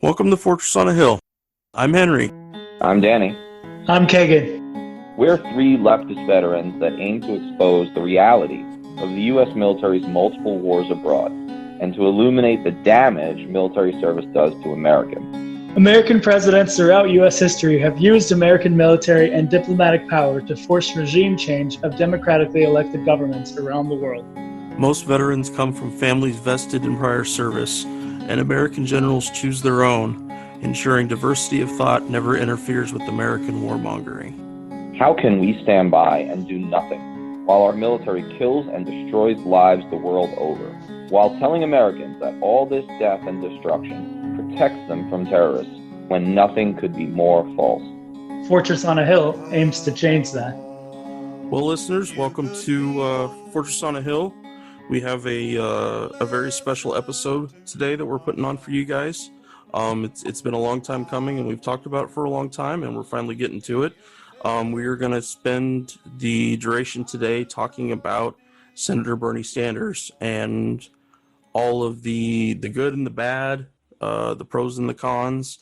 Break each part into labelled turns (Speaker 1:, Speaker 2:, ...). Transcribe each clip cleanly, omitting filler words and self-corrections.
Speaker 1: Welcome to Fortress on a Hill. I'm Henry.
Speaker 2: I'm Danny.
Speaker 3: I'm Kagan.
Speaker 2: We're three leftist veterans that aim to expose the reality of the U.S. military's multiple wars abroad and to illuminate the damage military service does to Americans.
Speaker 3: American presidents throughout U.S. history have used American military and diplomatic power to force regime change of democratically elected governments around the world.
Speaker 1: Most veterans come from families vested in prior service, and American generals choose their own, ensuring diversity of thought never interferes with American warmongering.
Speaker 2: How can we stand by and do nothing while our military kills and destroys lives the world over, while telling Americans that all this death and destruction protects them from terrorists when nothing could be more false?
Speaker 3: Fortress on a Hill aims to change that.
Speaker 1: Well, listeners, welcome to Fortress on a Hill. We have a very special episode today that we're putting on for you guys. It's been a long time coming, and we've talked about it for a long time, and we're finally getting to it. We are going to spend the duration today talking about Senator Bernie Sanders and all of the good and the bad, the pros and the cons,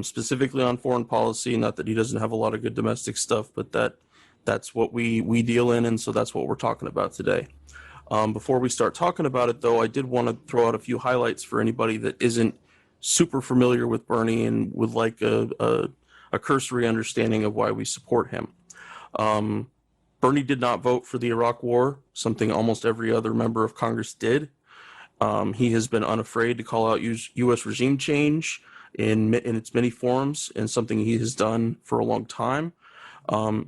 Speaker 1: specifically on foreign policy. Not that he doesn't have a lot of good domestic stuff, but that's what we deal in, and so that's what we're talking about today. Before we start talking about it, though, I did want to throw out a few highlights for anybody that isn't super familiar with Bernie and would like a cursory understanding of why we support him. Bernie did not vote for the Iraq War, something almost every other member of Congress did. He has been unafraid to call out U.S. regime change in its many forms, and something he has done for a long time.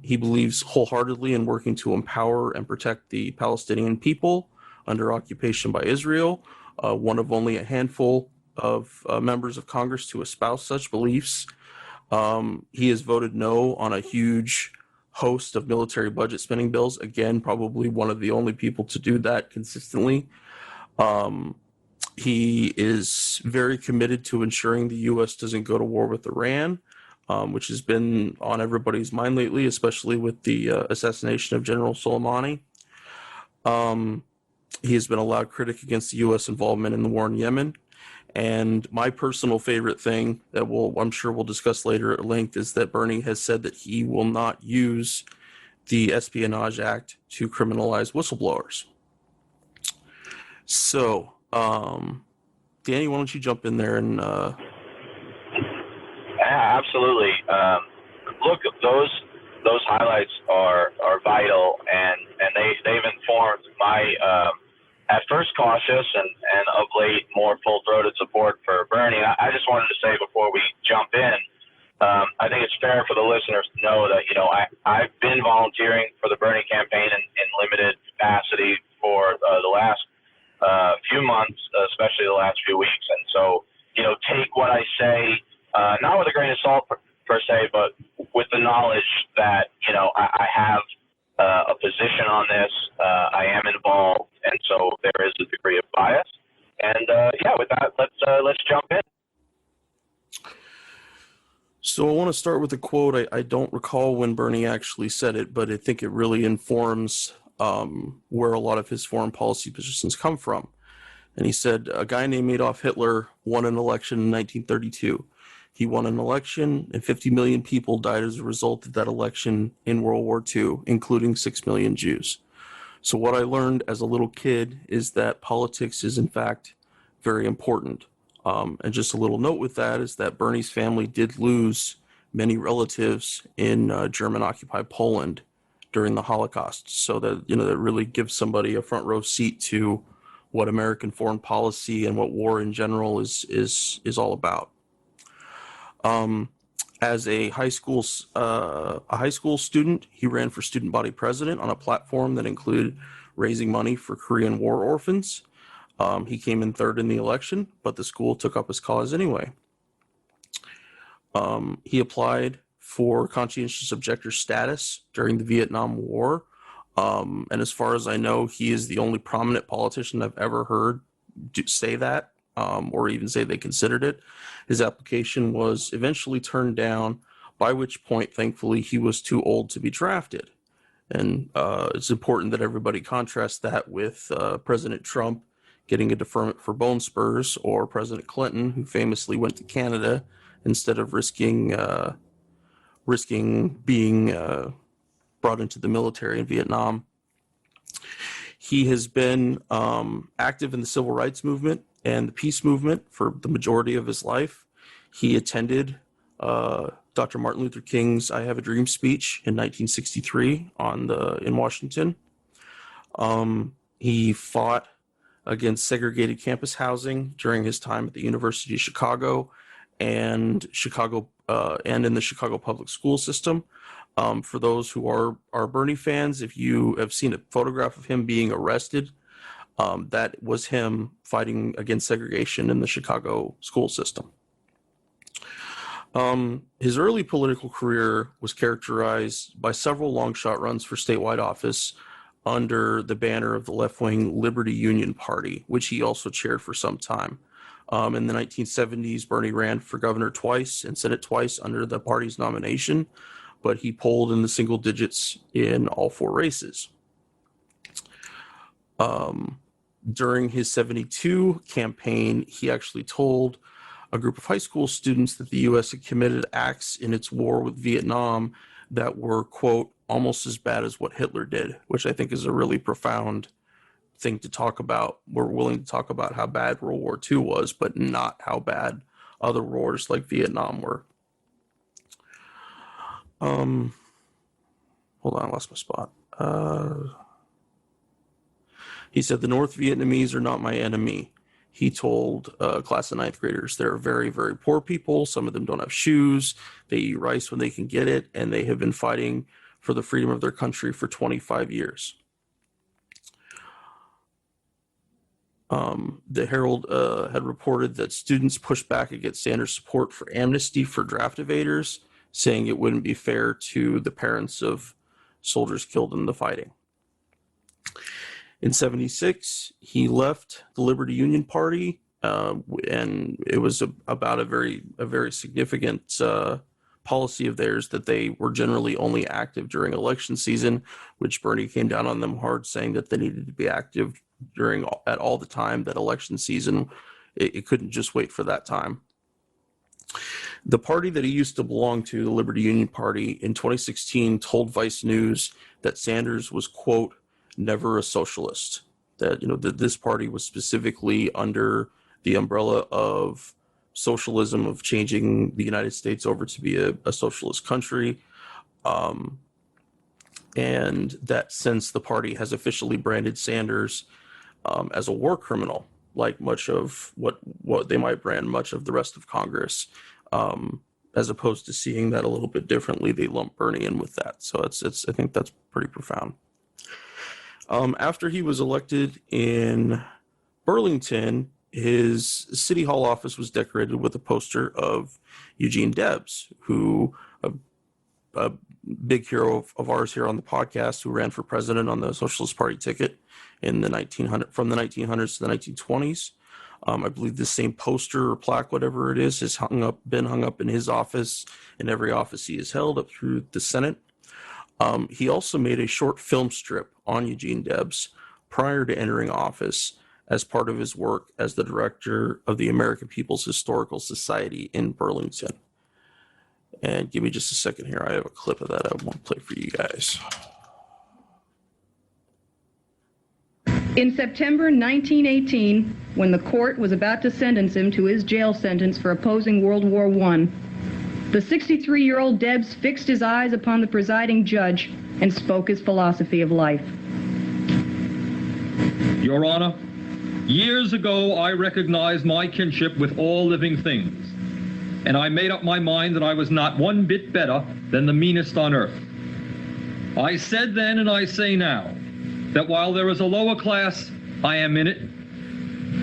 Speaker 1: He believes wholeheartedly in working to empower and protect the Palestinian people under occupation by Israel, one of only a handful of members of Congress to espouse such beliefs. He has voted no on a huge host of military budget spending bills. Again, probably one of the only people to do that consistently. He is very committed to ensuring the U.S. doesn't go to war with Iran, which has been on everybody's mind lately, especially with the assassination of General Soleimani. He has been a loud critic against the U.S. involvement in the war in Yemen. And my personal favorite thing that I'm sure we'll discuss later at length is that Bernie has said that he will not use the Espionage Act to criminalize whistleblowers. So, Danny, why don't you jump in there and...
Speaker 4: Yeah, absolutely. Look, those highlights are vital, and they've informed my at first cautious and of late more full-throated support for Bernie. I just wanted to say before we jump in, I think it's fair for the listeners to know that I've been volunteering for the Bernie campaign in limited capacity for the last few months, especially the last few weeks, and so take what I say. Not with a grain of salt per se, but with the knowledge that I have a position on this. I am involved, and so there is a degree of bias. And with that, let's jump in.
Speaker 1: So I want to start with a quote. I don't recall when Bernie actually said it, but I think it really informs where a lot of his foreign policy positions come from. And he said, a guy named Adolf Hitler won an election in 1932. He won an election, and 50 million people died as a result of that election in World War II, including 6 million Jews. So what I learned as a little kid is that politics is, in fact, very important. And just a little note with that is that Bernie's family did lose many relatives in German-occupied Poland during the Holocaust. So that, that really gives somebody a front row seat to what American foreign policy and what war in general is all about. As a high school student, he ran for student body president on a platform that included raising money for Korean war orphans. He came in third in the election, but the school took up his cause anyway. He applied for conscientious objector status during the Vietnam War. And as far as I know, he is the only prominent politician I've ever heard say that. Or even say they considered it. His application was eventually turned down, by which point, thankfully, he was too old to be drafted. And it's important that everybody contrast that with President Trump getting a deferment for bone spurs, or President Clinton, who famously went to Canada instead of risking being brought into the military in Vietnam. He has been active in the civil rights movement and the peace movement for the majority of his life. He attended Dr. Martin Luther King's "I Have a Dream" speech in 1963 in Washington. He fought against segregated campus housing during his time at the University of Chicago and in the Chicago public school system. For those who are Bernie fans, if you have seen a photograph of him being arrested, that was him fighting against segregation in the Chicago school system. His early political career was characterized by several long shot runs for statewide office under the banner of the left-wing Liberty Union Party, which he also chaired for some time. In the 1970s, Bernie ran for governor twice and Senate twice under the party's nomination, but he polled in the single digits in all four races. During his 72 campaign, he actually told a group of high school students that the U.S. had committed acts in its war with Vietnam that were, quote, almost as bad as what Hitler did, which I think is a really profound thing to talk about. We're willing to talk about how bad World War II was, but not how bad other wars like Vietnam were. Hold on, I lost my spot. He said, "The North Vietnamese are not my enemy." He told a class of ninth graders, "They're very, very poor people. Some of them don't have shoes. They eat rice when they can get it, and they have been fighting for the freedom of their country for 25 years. The Herald had reported that students pushed back against Sanders' support for amnesty for draft evaders, saying it wouldn't be fair to the parents of soldiers killed in the fighting. In 76, he left the Liberty Union Party, and it was about a very significant policy of theirs that they were generally only active during election season, which Bernie came down on them hard, saying that they needed to be active at all the time, that election season, it couldn't just wait for that time. The party that he used to belong to, the Liberty Union Party, in 2016 told Vice News that Sanders was, quote, never a socialist, that that this party was specifically under the umbrella of socialism, of changing the United States over to be a socialist country, and that since the party has officially branded Sanders as a war criminal, like much of what they might brand much of the rest of Congress, as opposed to seeing that a little bit differently, they lump Bernie in with that. So I think that's pretty profound. After he was elected in Burlington, his city hall office was decorated with a poster of Eugene Debs, who a big hero of ours here on the podcast, who ran for president on the Socialist Party ticket in the from the 1900s to the 1920s. I believe the same poster or plaque, whatever it is, has been hung up in his office, in every office he has held up through the Senate. He also made a short film strip on Eugene Debs prior to entering office as part of his work as the director of the American People's Historical Society in Burlington. And give me just a second here. I have a clip of that I want to play for you guys.
Speaker 5: In September 1918, when the court was about to sentence him to his jail sentence for opposing World War I, the 63-year-old Debs fixed his eyes upon the presiding judge and spoke his philosophy of life.
Speaker 6: Your Honor, years ago I recognized my kinship with all living things, and I made up my mind that I was not one bit better than the meanest on earth. I said then and I say now that while there is a lower class, I am in it.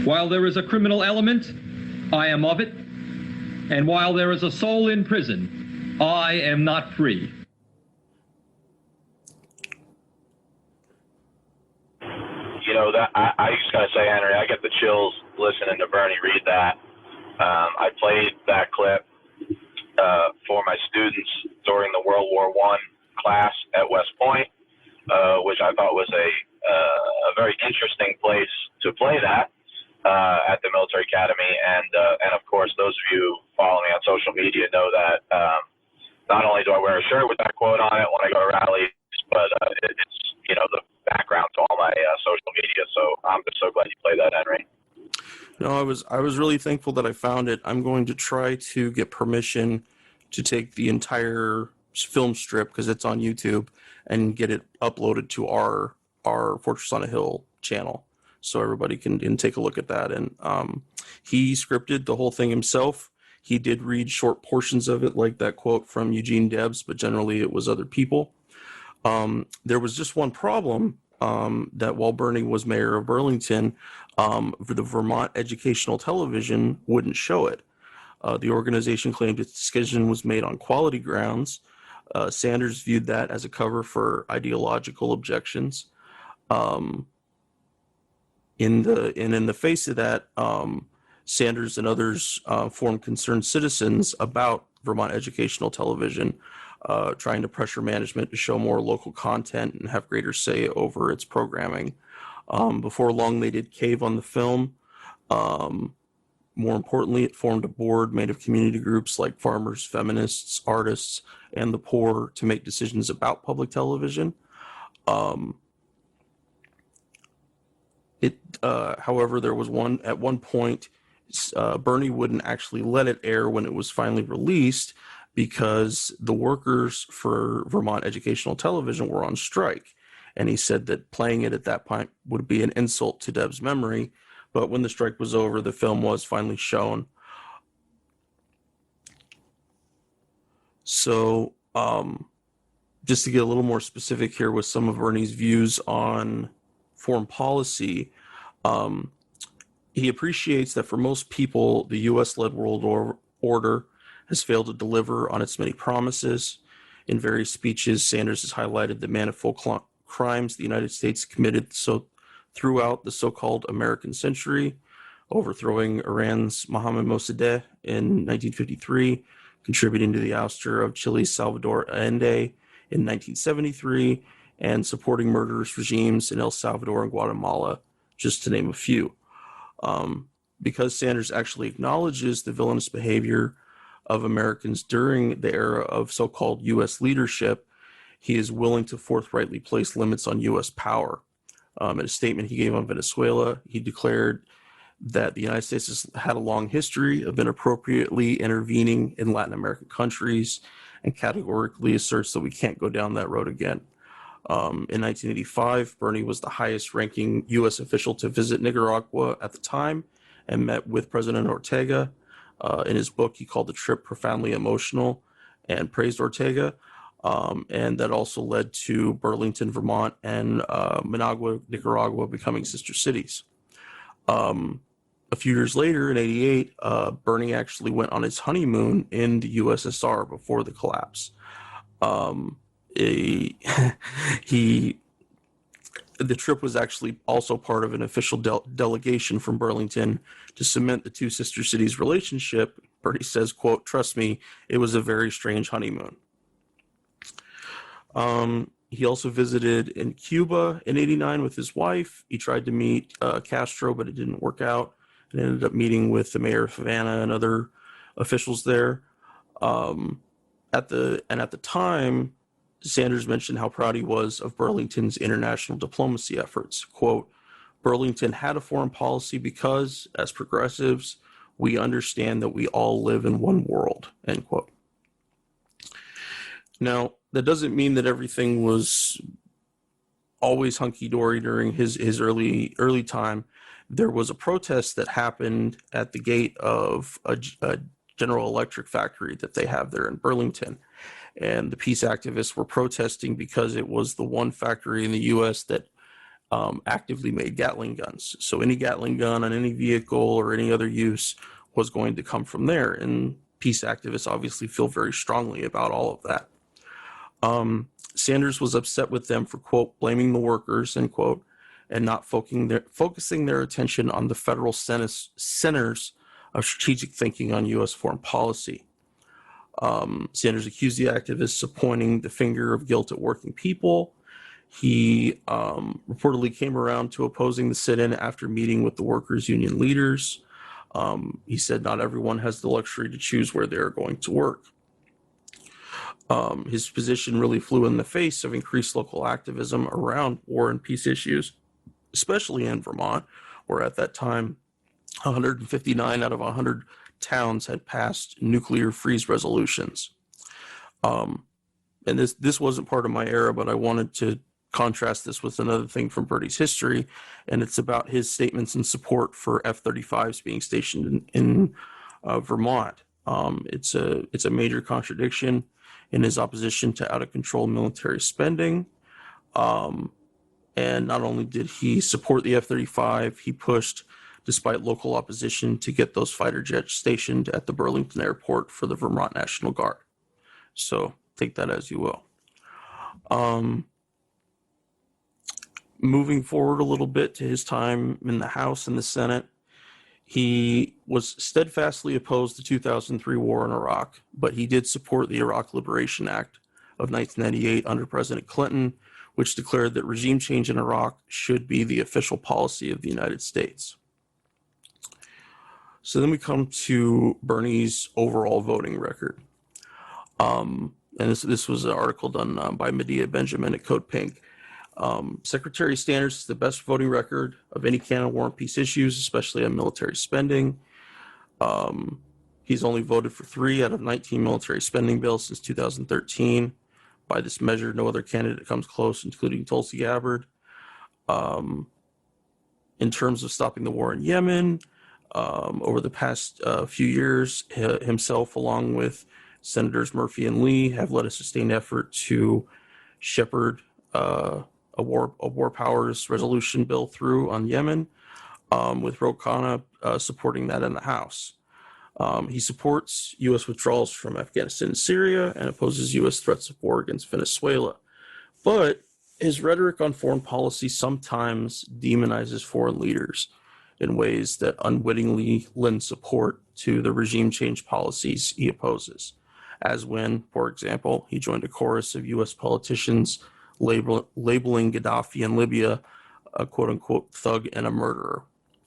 Speaker 6: While there is a criminal element, I am of it. And while there is a soul in prison, I am not free.
Speaker 4: That I just gotta say, Henry, I get the chills listening to Bernie read that. I played that clip for my students during the World War I class at West Point, which I thought was a very interesting place to play that. at the military academy, and of course, those of you who follow me on social media know that not only do I wear a shirt with that quote on it when I go to rallies, but it's the background to all my social media. So I'm just so glad you played that, Henry.
Speaker 1: No, I was really thankful that I found it. I'm going to try to get permission to take the entire film strip, because it's on YouTube, and get it uploaded to our Fortress on a Hill channel, so everybody can take a look at that. And he scripted the whole thing himself. He did read short portions of it, like that quote from Eugene Debs, but generally it was other people. There was just one problem, that while Bernie was mayor of Burlington, the Vermont Educational Television wouldn't show it. The organization claimed its decision was made on quality grounds. Sanders viewed that as a cover for ideological objections. In the face of that, Sanders and others formed Concerned Citizens about Vermont Educational Television, trying to pressure management to show more local content and have greater say over its programming. Before long, they did cave on the film. More importantly, it formed a board made of community groups like farmers, feminists, artists, and the poor to make decisions about public television. However, there was at one point, Bernie wouldn't actually let it air when it was finally released, because the workers for Vermont Educational Television were on strike. And he said that playing it at that point would be an insult to Deb's memory. But when the strike was over, the film was finally shown. So just to get a little more specific here with some of Bernie's views on foreign policy, he appreciates that for most people, the U.S.-led world order has failed to deliver on its many promises. In various speeches, Sanders has highlighted the manifold crimes the United States committed throughout the so-called American century, overthrowing Iran's Mohammad Mossadegh in 1953, contributing to the ouster of Chile's Salvador Allende in 1973, and supporting murderous regimes in El Salvador and Guatemala, just to name a few. Because Sanders actually acknowledges the villainous behavior of Americans during the era of so-called U.S. leadership, he is willing to forthrightly place limits on U.S. power. In a statement he gave on Venezuela, he declared that the United States has had a long history of inappropriately intervening in Latin American countries, and categorically asserts that we can't go down that road again. In 1985, Bernie was the highest-ranking U.S. official to visit Nicaragua at the time and met with President Ortega. In his book, he called the trip profoundly emotional and praised Ortega. And that also led to Burlington, Vermont, and Managua, Nicaragua becoming sister cities. A few years later, in '88, Bernie actually went on his honeymoon in the USSR before the collapse. The trip was actually also part of an official delegation from Burlington to cement the two sister cities' relationship. Bernie says, quote, "Trust me, it was a very strange honeymoon." He also visited in Cuba in '89 with his wife. He tried to meet Castro, but it didn't work out, and ended up meeting with the mayor of Havana and other officials there. At the time, Sanders mentioned how proud he was of Burlington's international diplomacy efforts. Quote, "Burlington had a foreign policy because, as progressives, we understand that we all live in one world," end quote. Now, that doesn't mean that everything was always hunky-dory during his early time. There was a protest that happened at the gate of a General Electric factory that they have there in Burlington. And the peace activists were protesting because it was the one factory in the U.S. that actively made Gatling guns. So any Gatling gun on any vehicle or any other use was going to come from there. And peace activists obviously feel very strongly about all of that. Sanders was upset with them for, quote, "blaming the workers," end quote, and not focusing their attention on the federal centers of strategic thinking on U.S. foreign policy. Sanders accused the activists of pointing the finger of guilt at working people. He reportedly came around to opposing the sit-in after meeting with the workers' union leaders. He said not everyone has the luxury to choose where they're going to work. His position really flew in the face of increased local activism around war and peace issues, especially in Vermont, where at that time 159 out of 100 towns had passed nuclear freeze resolutions. And this wasn't part of my era, but I wanted to contrast this with another thing from Bertie's history, and it's about his statements in support for F-35s being stationed in Vermont. It's a major contradiction in his opposition to out-of-control military spending. And not only did he support the F-35, he pushed, despite local opposition, to get those fighter jets stationed at the Burlington Airport for the Vermont National Guard. So take that as you will. Moving forward a little bit to his time in the House and the Senate, he was steadfastly opposed to the 2003 war in Iraq, but he did support the Iraq Liberation Act of 1998 under President Clinton, which declared that regime change in Iraq should be the official policy of the United States. So then we come to Bernie's overall voting record. And this was an article done by Medea Benjamin at Code Pink. Secretary Sanders is the best voting record of any candidate on war and peace issues, especially on military spending. He's only voted for 3 out of 19 military spending bills since 2013. By this measure, no other candidate comes close, including Tulsi Gabbard. In terms of stopping the war in Yemen, over the past few years, himself, along with Senators Murphy and Lee, have led a sustained effort to shepherd a war powers resolution bill through on Yemen, with Ro Khanna supporting that in the House. He supports U.S. withdrawals from Afghanistan and Syria and opposes U.S. threats of war against Venezuela. But his rhetoric on foreign policy sometimes demonizes foreign leaders in ways that unwittingly lend support to the regime change policies he opposes, as when, for example, he joined a chorus of U.S. politicians labeling Gaddafi in Libya a quote-unquote thug and a murderer.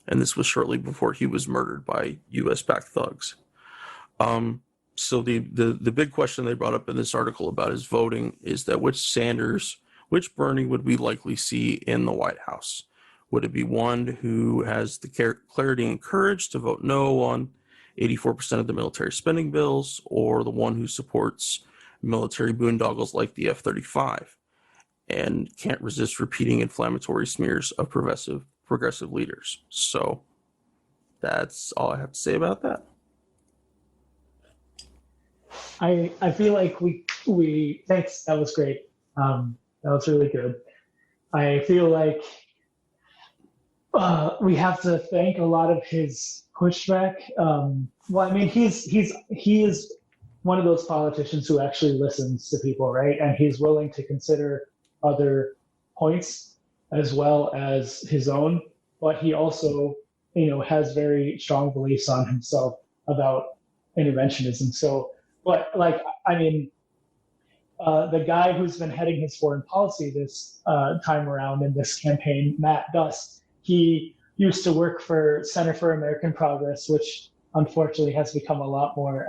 Speaker 1: And this was shortly before he was murdered by U.S.-backed thugs. So the big question they brought up in this article about his voting is that which Bernie would we likely see in the White House? Would it be one who has the clarity and courage to vote no on 84% of the military spending bills, or the one who supports military boondoggles like the F-35 and can't resist repeating inflammatory smears of progressive leaders? So that's all I have to say about that.
Speaker 3: I feel like we thanks, that was great. That was really good. I feel like we have to thank a lot of his pushback. Well, I mean, he is one of those politicians who actually listens to people, right? And he's willing to consider other points as well as his own, but he also, has very strong beliefs on himself about interventionism. So, but like, I mean, the guy who's been heading his foreign policy this time around in this campaign, Matt Dust, he used to work for Center for American Progress, which unfortunately has become a lot more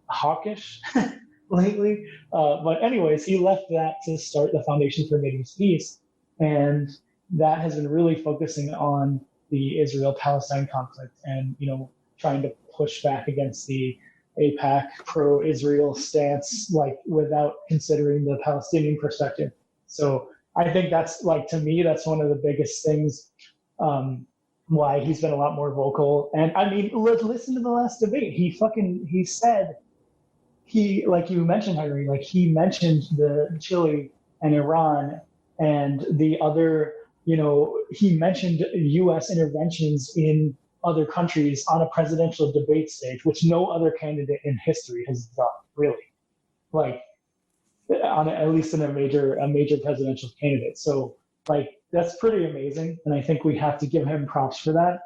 Speaker 3: hawkish lately. But anyways, he left that to start the Foundation for Middle East Peace. And that has been really focusing on the Israel-Palestine conflict and, trying to push back against the AIPAC pro-Israel stance, like without considering the Palestinian perspective. So I think that's, like, to me, that's one of the biggest things why he's been a lot more vocal. And I mean, listen to the last debate. He said, like you mentioned, Henry, like he mentioned the Chile and Iran and the other, he mentioned U.S. interventions in other countries on a presidential debate stage, which no other candidate in history has done, really. Like, at least in a major presidential candidate. So, like, that's pretty amazing, and I think we have to give him props for that.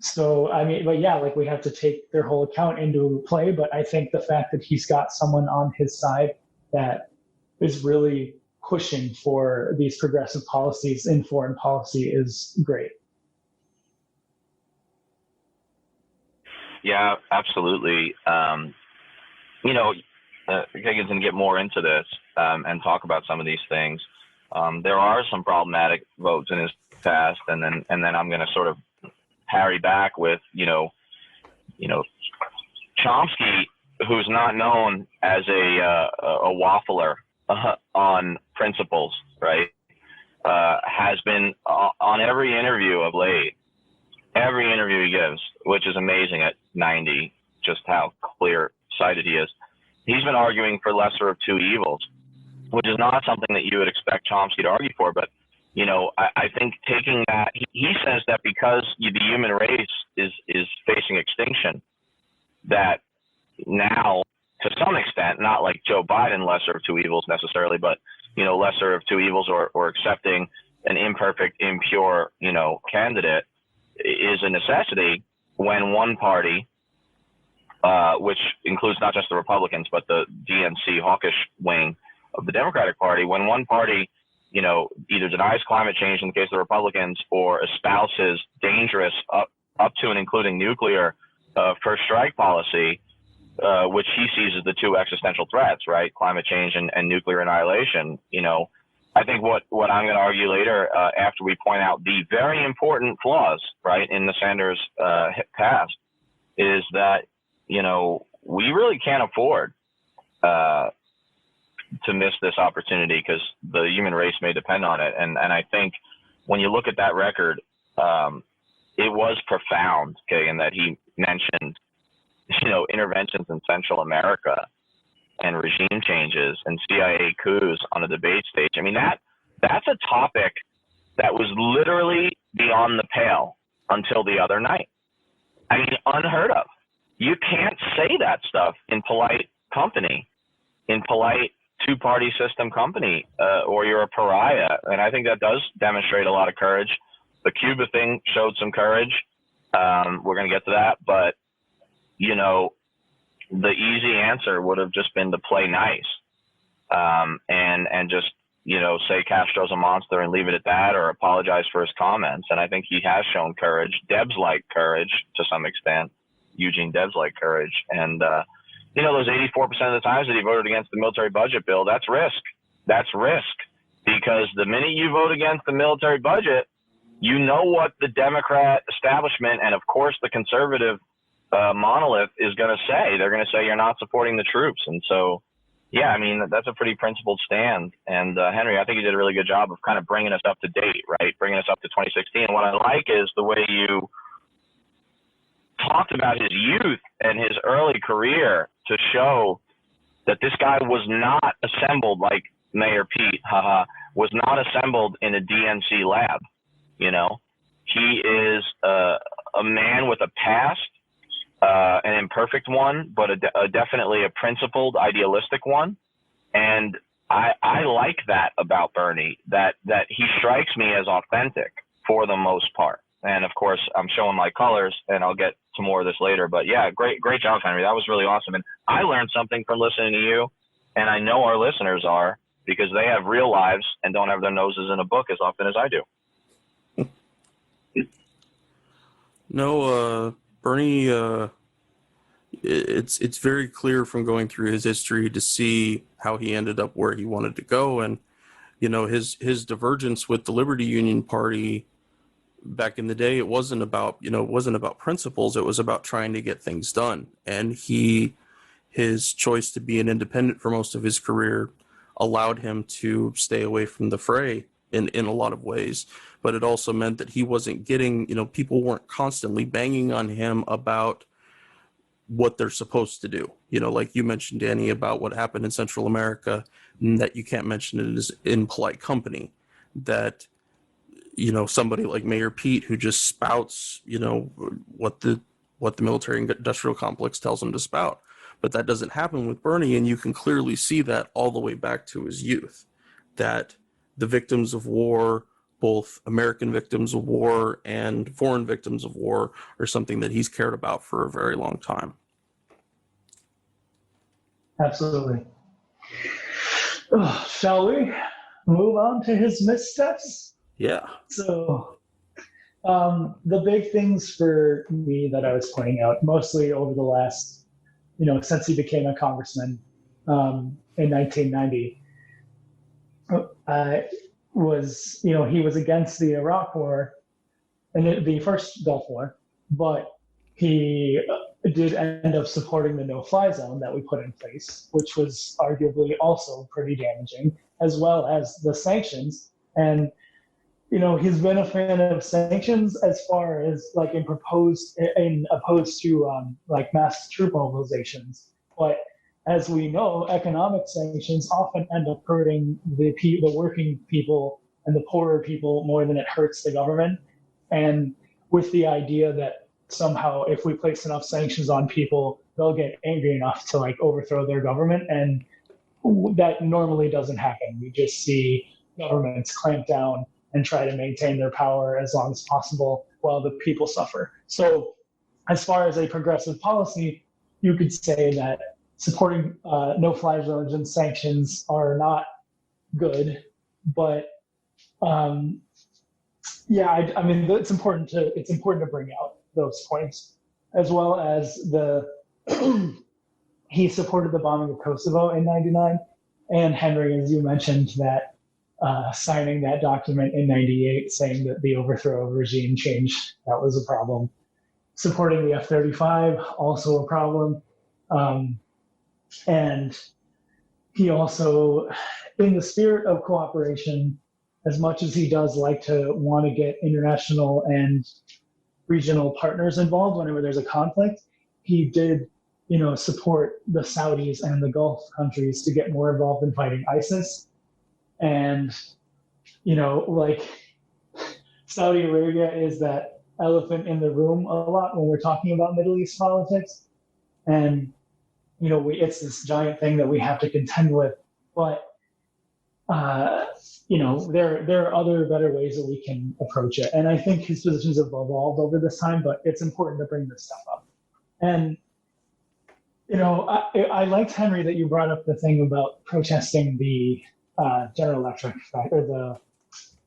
Speaker 3: So, I mean, but yeah, like, we have to take their whole account into play, but I think the fact that he's got someone on his side that is really pushing for these progressive policies in foreign policy is great.
Speaker 4: Yeah, absolutely. You know, Kagan's going to get more into this and talk about some of these things. There are some problematic votes in his past, and then I'm going to sort of parry back with Chomsky, who's not known as a waffler on principles, right? Has been on every interview of late, every interview he gives, which is amazing at 90, just how clear-sighted he is. He's been arguing for lesser of two evils, which is not something that you would expect Chomsky to argue for. But, I think taking that, he says that because the human race is facing extinction, that now, to some extent, not like Joe Biden, lesser of two evils necessarily, but, lesser of two evils or accepting an imperfect, impure, candidate is a necessity when one party, which includes not just the Republicans, but the DNC hawkish wing of the Democratic Party, when one party, either denies climate change in the case of the Republicans or espouses dangerous up to and including nuclear first strike policy, which he sees as the two existential threats, right? Climate change and nuclear annihilation. I think what I'm going to argue later, after we point out the very important flaws, right, in the Sanders past, is that, we really can't afford to miss this opportunity because the human race may depend on it. And I think when you look at that record, it was profound, okay, in that he mentioned, interventions in Central America and regime changes and CIA coups on a debate stage. I mean, that's a topic that was literally beyond the pale until the other night. I mean, unheard of. You can't say that stuff in polite company, in polite two-party system company, or you're a pariah. And I think that does demonstrate a lot of courage. The Cuba thing showed some courage. We're going to get to that. But, the easy answer would have just been to play nice and just, say Castro's a monster and leave it at that, or apologize for his comments. And I think he has shown courage. Debs-like courage to some extent. Eugene Debs-like courage. And, those 84% of the times that he voted against the military budget bill, that's risk. That's risk. Because the minute you vote against the military budget, what the Democrat establishment and, of course, the conservative monolith is going to say. They're going to say you're not supporting the troops. And so, yeah, I mean, that's a pretty principled stand. And, Henry, I think you did a really good job of kind of bringing us up to date, right? Bringing us up to 2016. And what I like is the way you talked about his youth and his early career to show that this guy was not assembled like Mayor Pete, was not assembled in a DNC lab. He is a man with a past, an imperfect one, but definitely a principled, idealistic one. And I like that about Bernie, that he strikes me as authentic for the most part. And of course, I'm showing my colors, and I'll get to more of this later. But yeah, great job, Henry. That was really awesome. And I learned something from listening to you, and I know our listeners are, because they have real lives and don't have their noses in a book as often as I do.
Speaker 1: No, Bernie, it's very clear from going through his history to see how he ended up where he wanted to go. And, his divergence with the Liberty Union Party back in the day, it wasn't about principles. It was about trying to get things done. And his choice to be an independent for most of his career allowed him to stay away from the fray in a lot of ways. But it also meant that he wasn't getting, people weren't constantly banging on him about what they're supposed to do. Like you mentioned, Danny, about what happened in Central America, and that you can't mention it as in polite company. That somebody like Mayor Pete, who just spouts, what the military industrial complex tells him to spout. But that doesn't happen with Bernie, and you can clearly see that all the way back to his youth, that the victims of war, both American victims of war and foreign victims of war, are something that he's cared about for a very long time.
Speaker 3: Absolutely. Shall we move on to his missteps?
Speaker 1: Yeah.
Speaker 3: So, the big things for me that I was pointing out, mostly over the last, since he became a congressman in 1990, was, he was against the Iraq War and the first Gulf War, but he did end up supporting the no-fly zone that we put in place, which was arguably also pretty damaging, as well as the sanctions. And he's been a fan of sanctions as far as like in opposed to like mass troop mobilizations. But as we know, economic sanctions often end up hurting the working people and the poorer people more than it hurts the government. And with the idea that somehow if we place enough sanctions on people, they'll get angry enough to like overthrow their government, and that normally doesn't happen. We just see governments clamp down and try to maintain their power as long as possible while the people suffer. So, as far as a progressive policy, you could say that supporting no-fly zones and sanctions are not good, but yeah, I mean, it's important to bring out those points, as well as he supported the bombing of Kosovo in '99, and Henry, as you mentioned, that signing that document in '98 saying that the overthrow of regime change, that was a problem. Supporting the F-35, also a problem. And he also, in the spirit of cooperation, as much as he does like to want to get international and regional partners involved whenever there's a conflict, he did, support the Saudis and the Gulf countries to get more involved in fighting ISIS. And, like Saudi Arabia is that elephant in the room a lot when we're talking about Middle East politics. And, it's this giant thing that we have to contend with. But, there are other better ways that we can approach it. And I think his positions have evolved over this time, but it's important to bring this stuff up. And, I liked, Henry, that you brought up the thing about protesting the General Electric or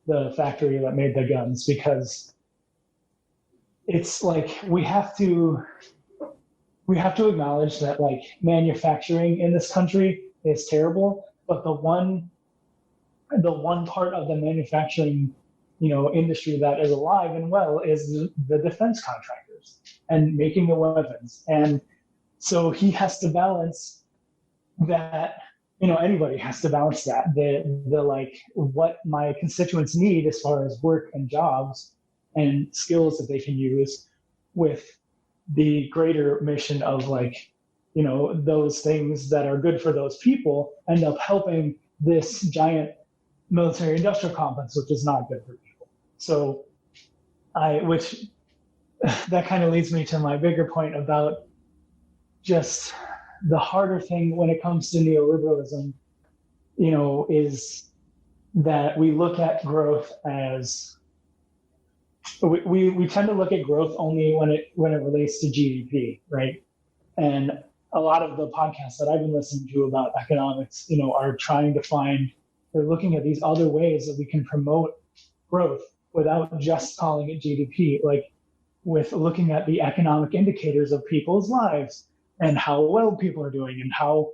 Speaker 3: the factory that made the guns, because it's like we have to acknowledge that like manufacturing in this country is terrible, but the one part of the manufacturing industry that is alive and well is the defense contractors and making the weapons. And so he has to balance that. Anybody has to balance that, the like what my constituents need as far as work and jobs and skills that they can use, with the greater mission of like those things that are good for those people end up helping this giant military industrial complex, which is not good for people. So that kind of leads me to my bigger point about just the harder thing when it comes to neoliberalism, is that we look at growth as we tend to look at growth only when it relates to GDP, right? And a lot of the podcasts that I've been listening to about economics, are trying to they're looking at these other ways that we can promote growth without just calling it GDP, like with looking at the economic indicators of people's lives and how well people are doing and how,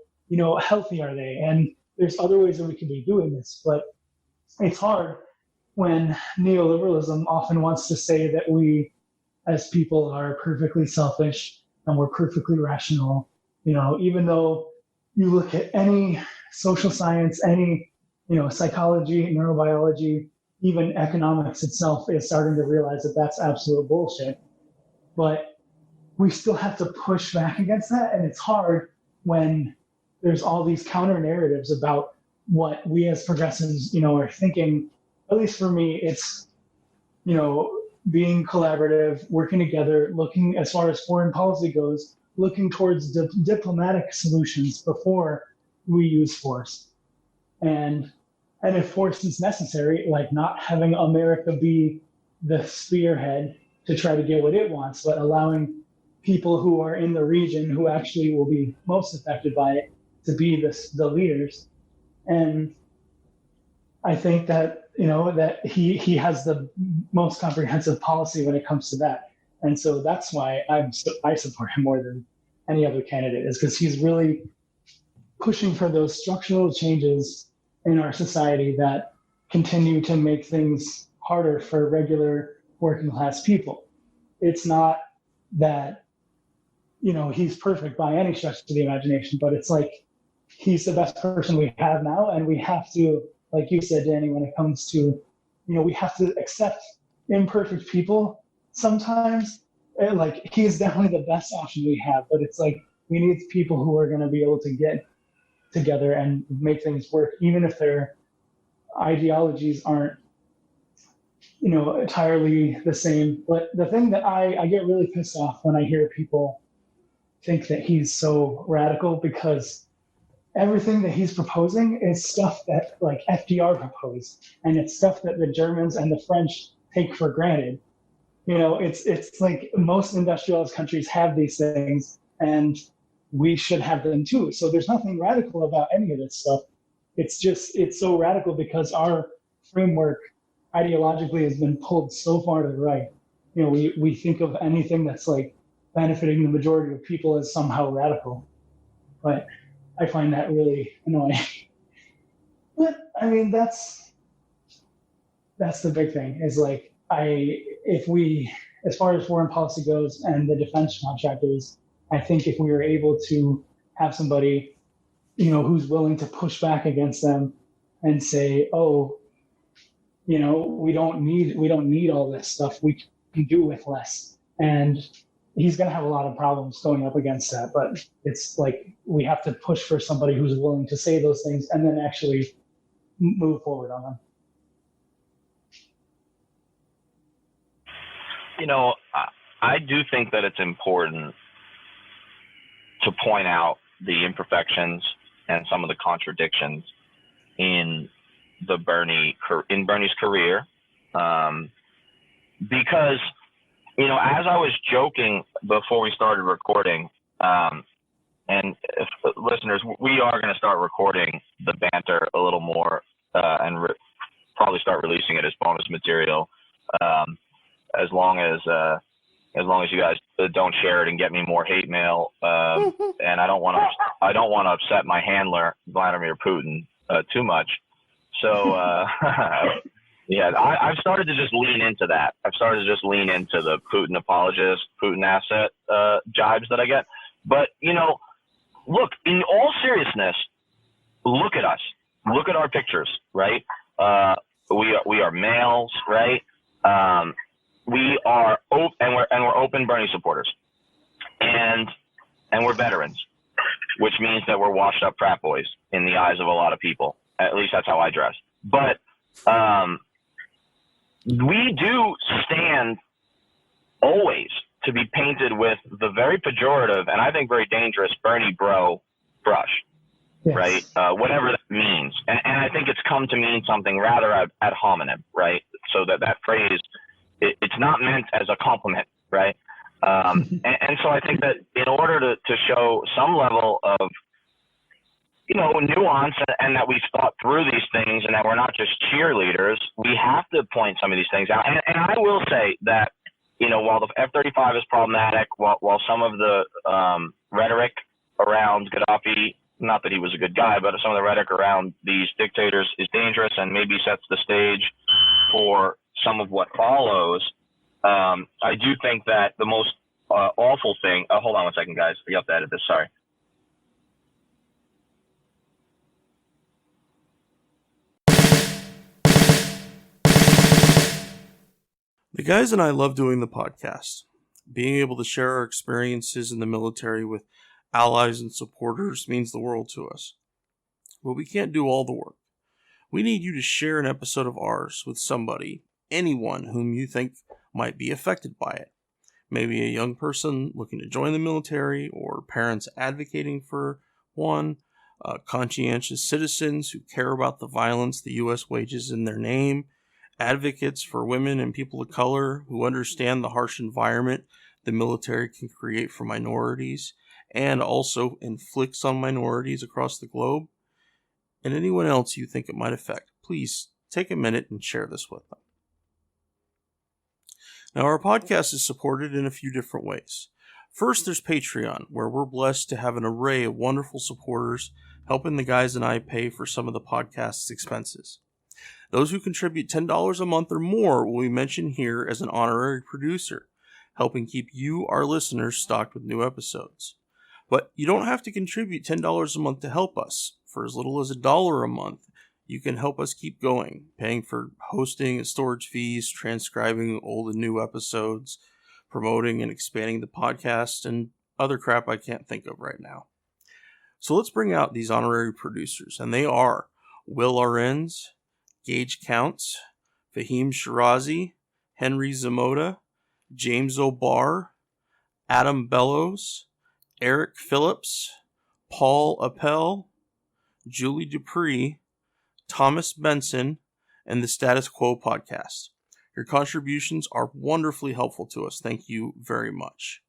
Speaker 3: healthy are they. And there's other ways that we can be doing this, but it's hard when neoliberalism often wants to say that we as people are perfectly selfish and we're perfectly rational, even though you look at any social science, any, psychology, neurobiology, even economics itself is starting to realize that that's absolute bullshit. But we still have to push back against that. And it's hard when there's all these counter narratives about what we as progressives, are thinking. At least for me, it's, being collaborative, working together, looking as far as foreign policy goes, looking towards diplomatic solutions before we use force. And if force is necessary, like not having America be the spearhead to try to get what it wants, but allowing people who are in the region who actually will be most affected by it to be the leaders. And I think that, that he has the most comprehensive policy when it comes to that. And so that's why I support him more than any other candidate, is because he's really pushing for those structural changes in our society that continue to make things harder for regular working class people. It's not that, he's perfect by any stretch of the imagination, but it's like he's the best person we have now. And we have to, like you said, Danny, when it comes to, we have to accept imperfect people sometimes. And like, he's definitely the best option we have, but it's like, we need people who are going to be able to get together and make things work, even if their ideologies aren't, entirely the same. But the thing that I get really pissed off when I hear people think that he's so radical, because everything that he's proposing is stuff that like FDR proposed, and it's stuff that the Germans and the French take for granted. It's like most industrialized countries have these things, and we should have them too. So there's nothing radical about any of this stuff. It's so radical because our framework ideologically has been pulled so far to the right. We think of anything that's like benefiting the majority of people as somehow radical. But I find that really annoying. But I mean, that's the big thing, is like, as far as foreign policy goes and the defense contractors, I think if we were able to have somebody, who's willing to push back against them and say, oh, we don't need all this stuff. We can do with less. And he's going to have a lot of problems going up against that. But it's like, we have to push for somebody who's willing to say those things and then actually move forward on them.
Speaker 4: I do think that it's important to point out the imperfections and some of the contradictions in Bernie's career, because as I was joking before we started recording, and listeners, we are going to start recording the banter a little more, and probably start releasing it as bonus material, as long as you guys don't share it and get me more hate mail. And I don't want to upset my handler, Vladimir Putin, too much. So yeah, I've started to just lean into that. I've started to just lean into the Putin apologist, Putin asset jibes that I get. But look, in all seriousness, look at us. Look at our pictures, right? We are males, right? We are we're open Bernie supporters, and we're veterans, which means that we're washed up frat boys in the eyes of a lot of people. At least that's how I dress. But we do stand always to be painted with the very pejorative and I think very dangerous Bernie bro brush, yes. Right? Whatever that means. And I think it's come to mean something rather ad hominem, right? So that phrase, it's not meant as a compliment, right? And so I think that in order to show some level of, nuance, and that we've thought through these things and that we're not just cheerleaders, we have to point some of these things out. And I will say that, while the F-35 is problematic, while some of the rhetoric around Gaddafi, not that he was a good guy, but some of the rhetoric around these dictators is dangerous and maybe sets the stage for some of what follows, I do think that the most awful thing, hold on one second, guys. I have to edit this, sorry.
Speaker 1: The guys and I love doing the podcast. Being able to share our experiences in the military with allies and supporters means the world to us. But we can't do all the work. We need you to share an episode of ours with somebody, anyone whom you think might be affected by it. Maybe a young person looking to join the military, or parents advocating for one, conscientious citizens who care about the violence the U.S. wages in their name, advocates for women and people of color who understand the harsh environment the military can create for minorities and also inflicts on minorities across the globe. and anyone else you think it might affect, please take a minute and share this with them. Now, our podcast is supported in a few different ways. First, there's Patreon, where we're blessed to have an array of wonderful supporters helping the guys and I pay for some of the podcast's expenses. Those who contribute $10 a month or more will be mentioned here as an honorary producer, helping keep you, our listeners, stocked with new episodes. But you don't have to contribute $10 a month to help us. For as little as $1 a month, you can help us keep going, paying for hosting and storage fees, transcribing old and new episodes, promoting and expanding the podcast, and other crap I can't think of right now. So let's bring out these honorary producers, and they are Will Arends, Gage Counts, Fahim Shirazi, Henry Zamota, James O'Barr, Adam Bellows, Eric Phillips, Paul Appel, Julie Dupree, Thomas Benson, and the Status Quo podcast. Your contributions are wonderfully helpful to us. Thank you very much.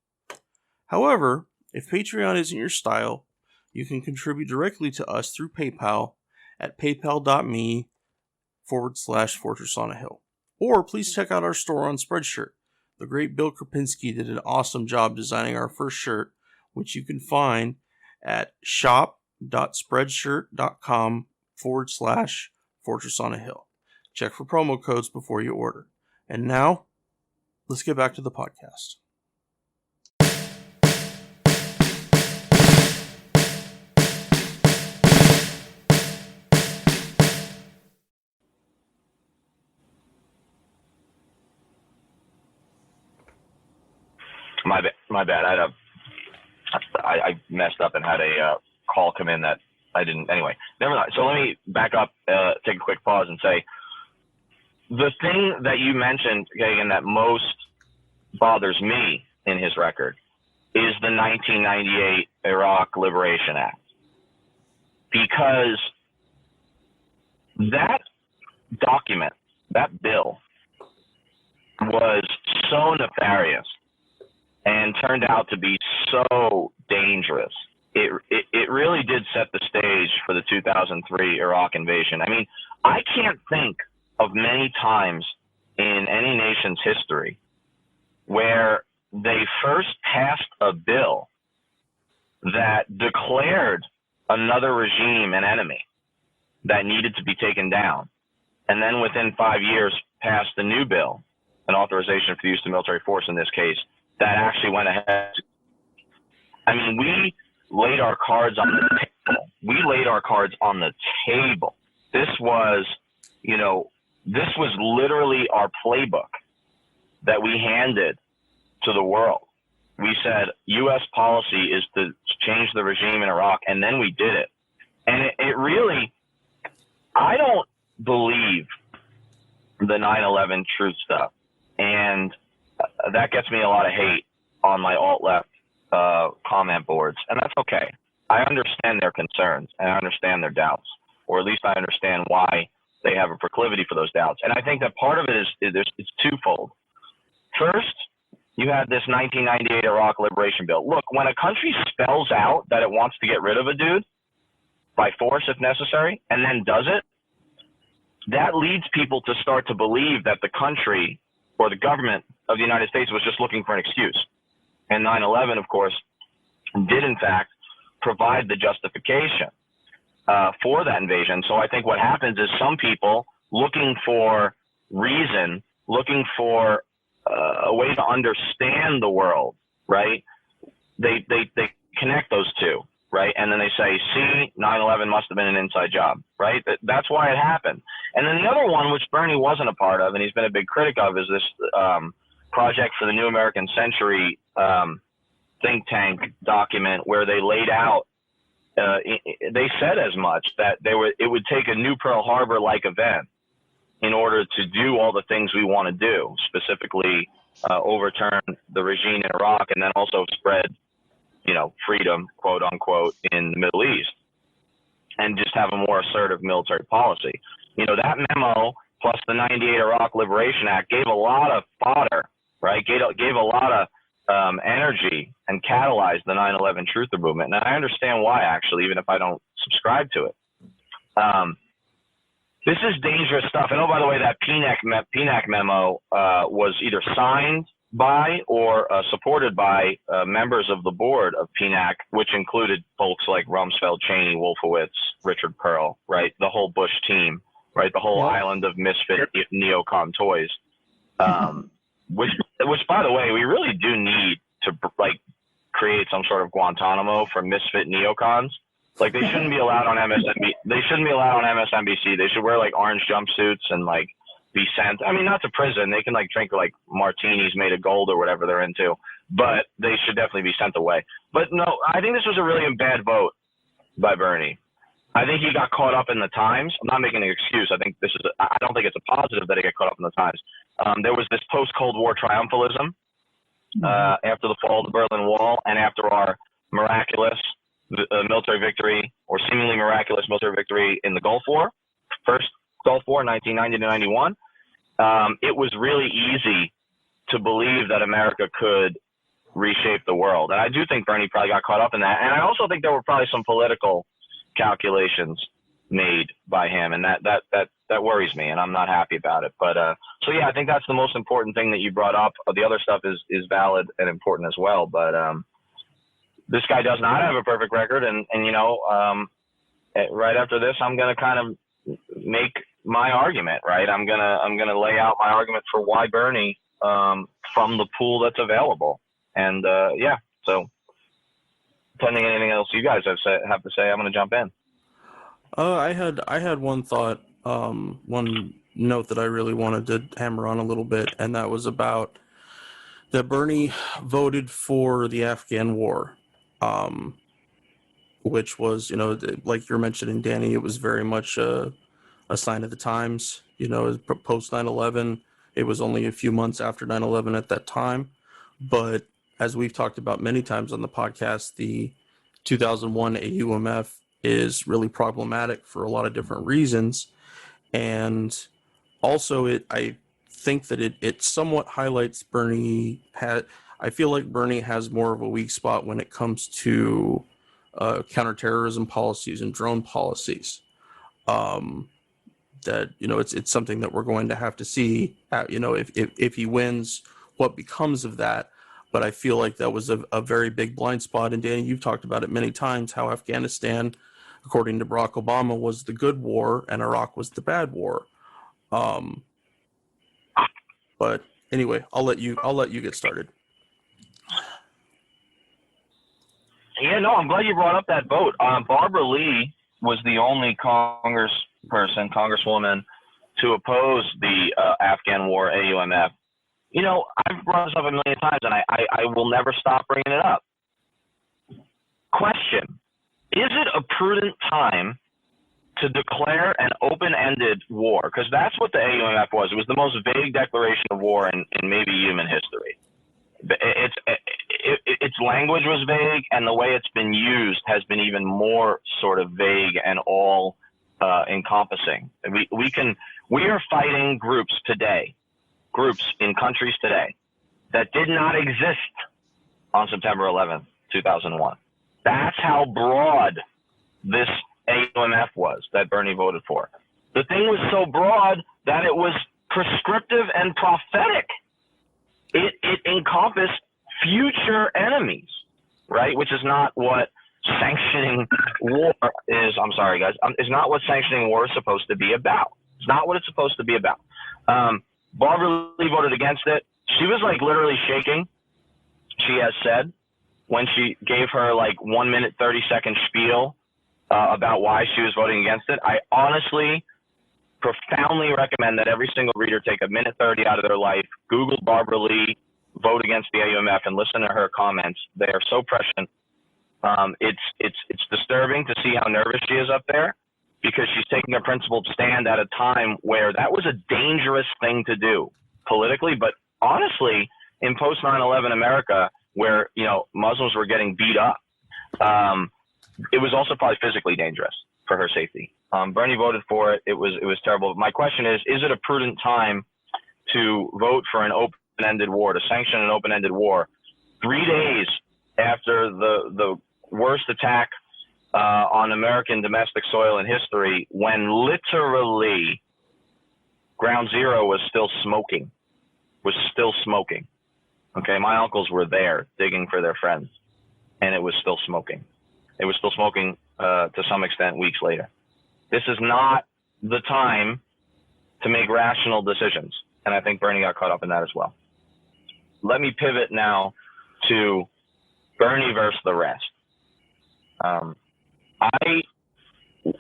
Speaker 1: However, if Patreon isn't your style, you can contribute directly to us through PayPal at paypal.me/Fortress on a Hill. Or please check out our store on Spreadshirt. The great Bill Krapinski did an awesome job designing our first shirt, which you can find at shop.spreadshirt.com/Fortress on a Hill. Check for promo codes before you order. And now, let's get back to the podcast.
Speaker 4: My bad. I messed up and had a call come in that I didn't. Anyway, never mind. So let me back up, take a quick pause, and say the thing that you mentioned, Kagan, that most bothers me in his record is the 1998 Iraq Liberation Act, because that document, that bill, was so nefarious and turned out to be so dangerous. It really did set the stage for the 2003 Iraq invasion. I mean, I can't think of many times in any nation's history where they first passed a bill that declared another regime an enemy that needed to be taken down, and then within 5 years passed a new bill, an authorization for the use of military force in this case, that actually went ahead. I mean, we laid our cards on the table. This was, this was literally our playbook that we handed to the world. We said U.S. policy is to change the regime in Iraq, and then we did it. And it really, I don't believe the 9/11 truth stuff, and that gets me a lot of hate on my alt-left comment boards, and that's okay. I understand their concerns, and I understand their doubts, or at least I understand why they have a proclivity for those doubts. And I think that part of it is it's twofold. First, you have this 1998 Iraq Liberation Bill. Look, when a country spells out that it wants to get rid of a dude by force if necessary, and then does it, that leads people to start to believe that the country or the government of the United States was just looking for an excuse. And 9/11, of course, did in fact provide the justification for that invasion. So I think what happens is some people looking for reason, looking for a way to understand the world, right? They connect those two, right? And then they say, see, 9/11 must have been an inside job, right? That's why it happened. And then the other one, which Bernie wasn't a part of, and he's been a big critic of, is this Project for the New American Century think tank document, where they laid out, they said as much, that it would take a new Pearl Harbor-like event in order to do all the things we want to do, specifically overturn the regime in Iraq, and then also spread, freedom, quote unquote, in the Middle East, and just have a more assertive military policy. That memo plus the 98 Iraq Liberation Act gave a lot of fodder, right? Gave a lot of energy and catalyzed the 9/11 truther movement. And I understand why, actually, even if I don't subscribe to it. This is dangerous stuff. And oh, by the way, that PNAC memo was either signed by or supported by members of the board of PNAC, which included folks like Rumsfeld, Cheney, Wolfowitz, Richard Pearl, right? The whole Bush team, right? The whole island of misfit neocon toys. Which, by the way, we really do need to create some sort of Guantanamo for misfit neocons. Like, they shouldn't be allowed on MSNBC. They shouldn't be allowed on MSNBC. They should wear orange jumpsuits and be sent. I mean, not to prison. They can drink martinis made of gold or whatever they're into, but they should definitely be sent away. But no, I think this was a really bad vote by Bernie. I think he got caught up in the times. I'm not making an excuse. I think I don't think it's a positive that he got caught up in the times. There was this post-Cold War triumphalism after the fall of the Berlin Wall and after our miraculous military victory, or seemingly miraculous military victory in the Gulf War, first Gulf War, 1990 to 91. It was really easy to believe that America could reshape the world. And I do think Bernie probably got caught up in that. And I also think there were probably some political calculations made by him, and that worries me, and I'm not happy about it. But so yeah, I think that's the most important thing that you brought up. The other stuff is valid and important as well, but this guy does not have a perfect record, and right after this, I'm going to kind of make my argument. Right, I'm gonna lay out my argument for why Bernie from the pool that's available, and so. Depending on anything else you guys have to say, I'm going to jump in.
Speaker 1: I had one thought, one note that I really wanted to hammer on a little bit, and that was about that Bernie voted for the Afghan war, which was, like you're mentioning, Danny, it was very much a sign of the times. Post 9/11, it was only a few months after 9/11 at that time, but as we've talked about many times on the podcast, the 2001 AUMF is really problematic for a lot of different reasons. And also I think that it somewhat highlights I feel like Bernie has more of a weak spot when it comes to counterterrorism policies and drone policies. That, it's something that we're going to have to see, if he wins, what becomes of that. But I feel like that was a very big blind spot. And Danny, you've talked about it many times, how Afghanistan, according to Barack Obama, was the good war and Iraq was the bad war. But anyway, I'll let you get started.
Speaker 4: Yeah, no, I'm glad you brought up that vote. Barbara Lee was the only congresswoman to oppose the Afghan war AUMF. I've brought this up a million times, and I will never stop bringing it up. Question: is it a prudent time to declare an open-ended war? Because that's what the AUMF was. It was the most vague declaration of war in maybe human history. Its language was vague, and the way it's been used has been even more sort of vague and all encompassing. We are fighting groups in countries today that did not exist on September 11th, 2001. That's how broad this AUMF was that Bernie voted for. The thing was so broad that it was prescriptive and prophetic. It encompassed future enemies, right? Which is not what sanctioning war is. I'm sorry, guys. It's not what sanctioning war is supposed to be about. It's not what it's supposed to be about. Barbara Lee voted against it. She was literally shaking, she has said, when she gave her 1 minute, 30-second spiel about why she was voting against it. I honestly profoundly recommend that every single reader take a minute 30 out of their life, Google Barbara Lee, vote against the AUMF, and listen to her comments. They are so prescient. It's disturbing to see how nervous she is up there, because she's taking a principled stand at a time where that was a dangerous thing to do politically, but honestly, in post 9/11 America, where Muslims were getting beat up, it was also probably physically dangerous for her safety. Bernie voted for it. It was terrible. My question is it a prudent time to vote for an open-ended war, to sanction an open-ended war, 3 days after the worst attack on American domestic soil and history when literally Ground Zero was still smoking. Okay, my uncles were there digging for their friends, and it was still smoking. It was still smoking to some extent weeks later. This is not the time to make rational decisions, and I think Bernie got caught up in that as well. Let me pivot now to Bernie versus the rest. I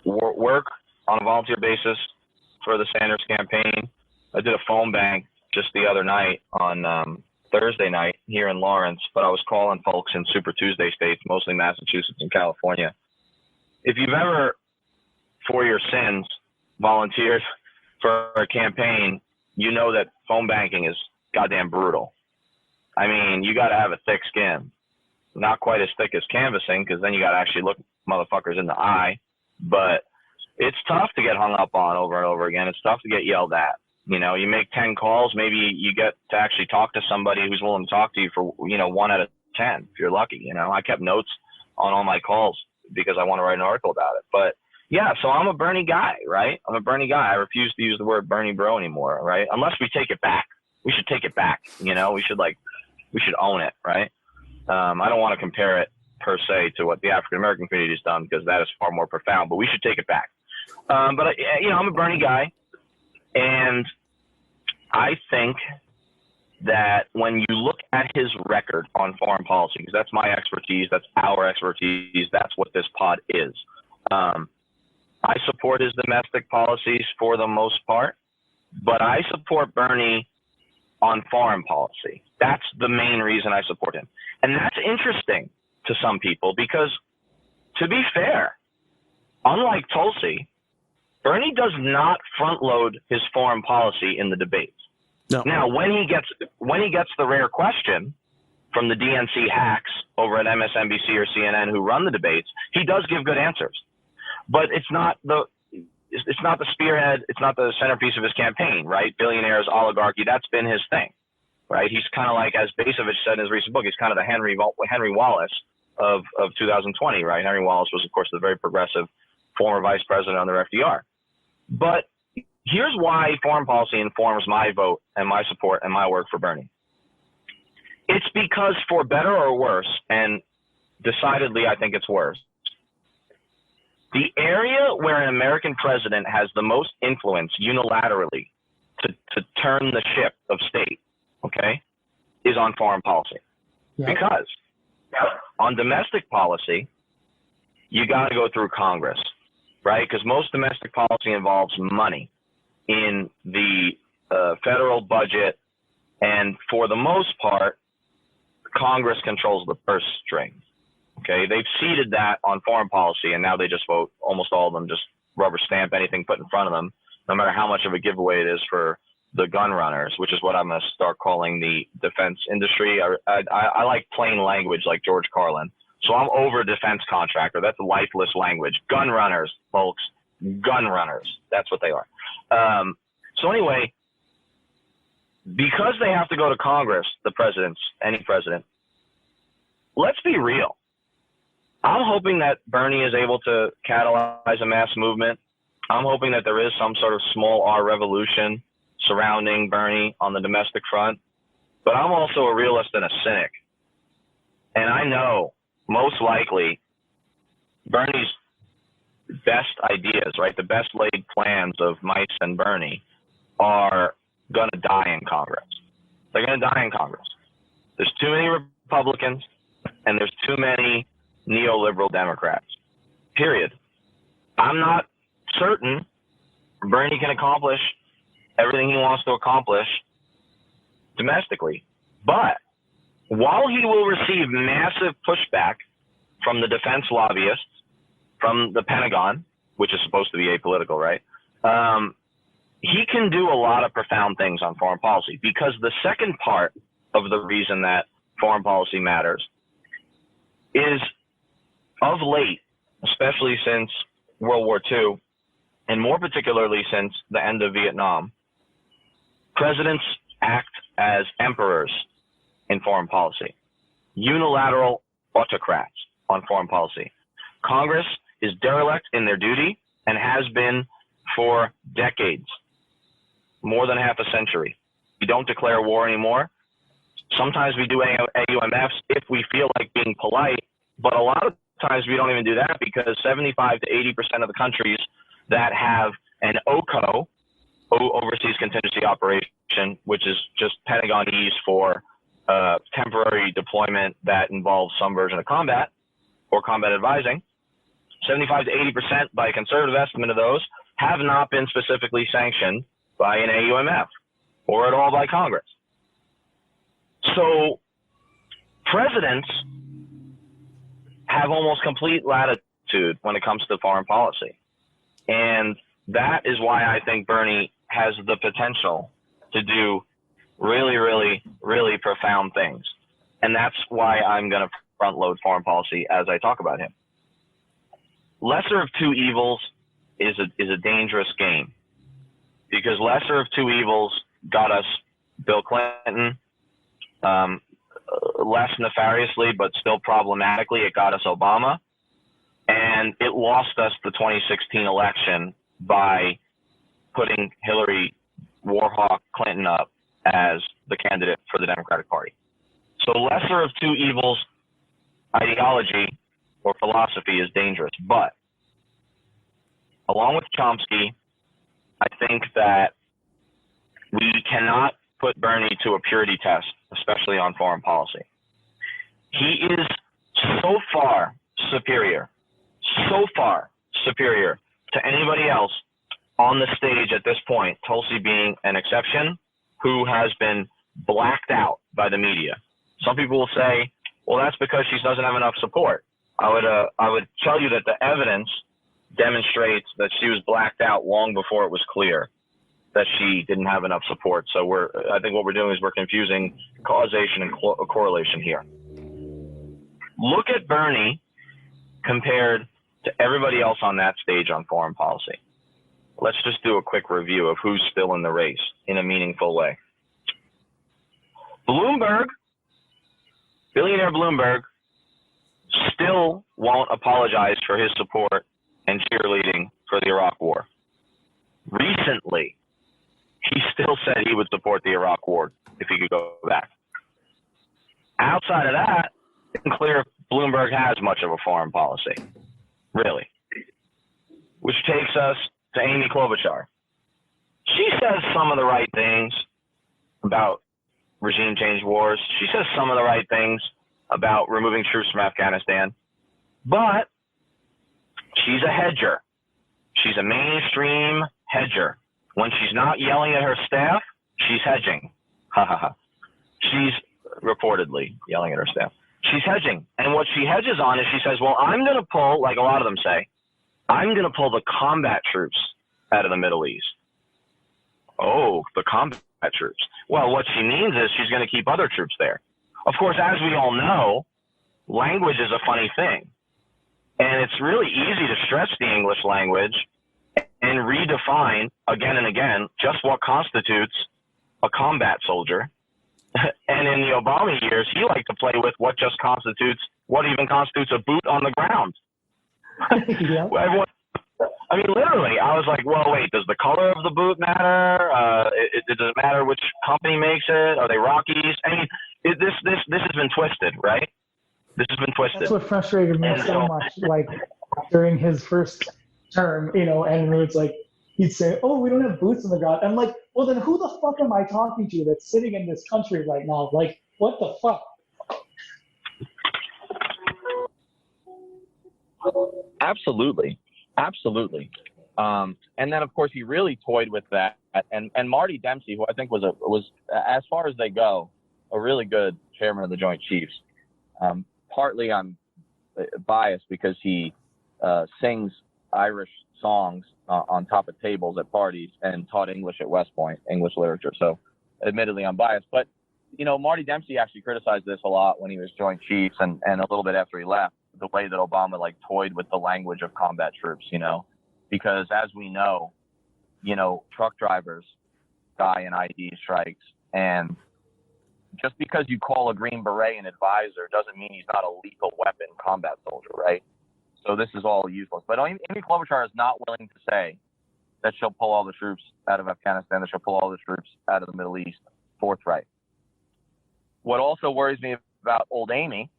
Speaker 4: work on a volunteer basis for the Sanders campaign. I did a phone bank just the other night on Thursday night here in Lawrence, but I was calling folks in Super Tuesday states, mostly Massachusetts and California. If you've ever, for your sins, volunteered for a campaign, you know that phone banking is goddamn brutal. I mean, you got to have a thick skin. Not quite as thick as canvassing, because then you got to actually look motherfuckers in the eye. But it's tough to get hung up on over and over again. It's tough to get yelled at. You know, you make 10 calls, maybe you get to actually talk to somebody who's willing to talk to you for, 1 out of 10, if you're lucky. I kept notes on all my calls because I want to write an article about it. But yeah, so I'm a Bernie guy, right? I'm a Bernie guy. I refuse to use the word Bernie bro anymore, right? Unless we take it back. We should take it back. We should own it, right? I don't want to compare it per se to what the African American community has done, because that is far more profound, but we should take it back. But I'm a Bernie guy, and I think that when you look at his record on foreign policy, because that's my expertise, that's our expertise, that's what this pod is. I support his domestic policies for the most part, but I support Bernie on foreign policy. That's the main reason I support him. And that's interesting to some people because, to be fair, unlike Tulsi, Bernie does not front load his foreign policy in the debates.
Speaker 1: No.
Speaker 4: Now, when he gets the rare question from the DNC hacks over at MSNBC or CNN who run the debates, he does give good answers. But it's not the spearhead, it's not the centerpiece of his campaign, right? Billionaires, oligarchy, that's been his thing, right? He's kind of like, as Basovich said in his recent book, he's kind of the Henry Wallace of 2020, right? Henry Wallace was, of course, the very progressive former vice president under FDR. But here's why foreign policy informs my vote and my support and my work for Bernie. It's because, for better or worse, and decidedly I think it's worse, the area where an American president has the most influence unilaterally to turn the ship of state, okay, is on foreign policy. Yeah. Because on domestic policy, you got to go through Congress, right? Because most domestic policy involves money in the federal budget, and for the most part, Congress controls the purse strings. Okay, they've ceded that on foreign policy, and now they just vote. Almost all of them just rubber stamp anything put in front of them, no matter how much of a giveaway it is for the gun runners, which is what I'm going to start calling the defense industry. I like plain language like George Carlin. So I'm over defense contractor. That's lifeless language. Gun runners, folks. Gun runners. That's what they are. So anyway, because they have to go to Congress, any president, let's be real. I'm hoping that Bernie is able to catalyze a mass movement. I'm hoping that there is some sort of small R revolution surrounding Bernie on the domestic front. But I'm also a realist and a cynic. And I know most likely Bernie's best ideas, right, the best laid plans of Mice and Bernie are going to die in Congress. They're going to die in Congress. There's too many Republicans and there's too many neoliberal Democrats, period. I'm not certain Bernie can accomplish everything he wants to accomplish domestically. But while he will receive massive pushback from the defense lobbyists, from the Pentagon, which is supposed to be apolitical, right? He can do a lot of profound things on foreign policy, because the second part of the reason that foreign policy matters is, of late, especially since World War II, and more particularly since the end of Vietnam, presidents act as emperors in foreign policy, unilateral autocrats on foreign policy. Congress is derelict in their duty and has been for decades, more than half a century. We don't declare war anymore. Sometimes we do AUMFs if we feel like being polite, but a lot of times we don't even do that because 75 to 80% of the countries that have an OCO, Overseas Contingency Operation, which is just Pentagonese for temporary deployment that involves some version of combat or combat advising, 75 to 80% by a conservative estimate of those have not been specifically sanctioned by an AUMF or at all by Congress. So presidents have almost complete latitude when it comes to foreign policy. And that is why I think Bernie has the potential to do really, really, really profound things. And that's why I'm going to front load foreign policy as I talk about him. Lesser of two evils is a dangerous game, because lesser of two evils got us Bill Clinton, less nefariously, but still problematically, it got us Obama, and it lost us the 2016 election by putting Hillary Warhawk Clinton up as the candidate for the Democratic Party. So lesser of two evils ideology or philosophy is dangerous. But along with Chomsky, I think that we cannot put Bernie to a purity test, especially on foreign policy. He is so far superior to anybody else on the stage at this point, Tulsi being an exception, who has been blacked out by the media. Some people will say, well, that's because she doesn't have enough support. I would tell you that the evidence demonstrates that she was blacked out long before it was clear that she didn't have enough support. So I think what we're doing is we're confusing causation and correlation here. Look at Bernie compared to everybody else on that stage on foreign policy. Let's just do a quick review of who's still in the race in a meaningful way. Bloomberg, billionaire Bloomberg, still won't apologize for his support and cheerleading for the Iraq War. Recently, he still said he would support the Iraq War if he could go back. Outside of that, it's unclear if Bloomberg has much of a foreign policy, really. Which takes us to Amy Klobuchar. She says some of the right things about regime change wars. She says some of the right things about removing troops from Afghanistan. But she's a hedger. She's a mainstream hedger. When she's not yelling at her staff, she's hedging. She's reportedly yelling at her staff. She's hedging. And what she hedges on is she says, well, I'm going to pull, like a lot of them say, I'm going to pull the combat troops out of the Middle East. Oh, the combat troops. Well, what she means is she's going to keep other troops there. Of course, as we all know, language is a funny thing. And it's really easy to stretch the English language and redefine again and again just what constitutes a combat soldier. And in the Obama years, he liked to play with what even constitutes a boot on the ground.
Speaker 3: Yeah.
Speaker 4: I mean, literally, I was like, well, wait, does the color of the boot matter? Does it matter which company makes it? Are they Rockies? I mean, this has been twisted, right? This has been twisted.
Speaker 3: That's what frustrated me so much. Like during his first term, and it's like he'd say, "Oh, we don't have boots on the ground." I'm like, well, then who the fuck am I talking to that's sitting in this country right now? Like, what the fuck?
Speaker 2: Absolutely. And then, of course, he really toyed with that. And Marty Dempsey, who I think was as far as they go, a really good chairman of the Joint Chiefs. Partly I'm biased because he sings Irish songs on top of tables at parties and taught English at West Point, English literature. So admittedly, I'm biased. But, Marty Dempsey actually criticized this a lot when he was Joint Chiefs and a little bit after he left, the way that Obama toyed with the language of combat troops, because as we know, truck drivers die in ID strikes, and just because you call a Green Beret an advisor doesn't mean he's not a lethal weapon combat soldier, right? So this is all useless. But Amy Klobuchar is not willing to say that she'll pull all the troops out of Afghanistan, that she'll pull all the troops out of the Middle East forthright. What also worries me about old Amy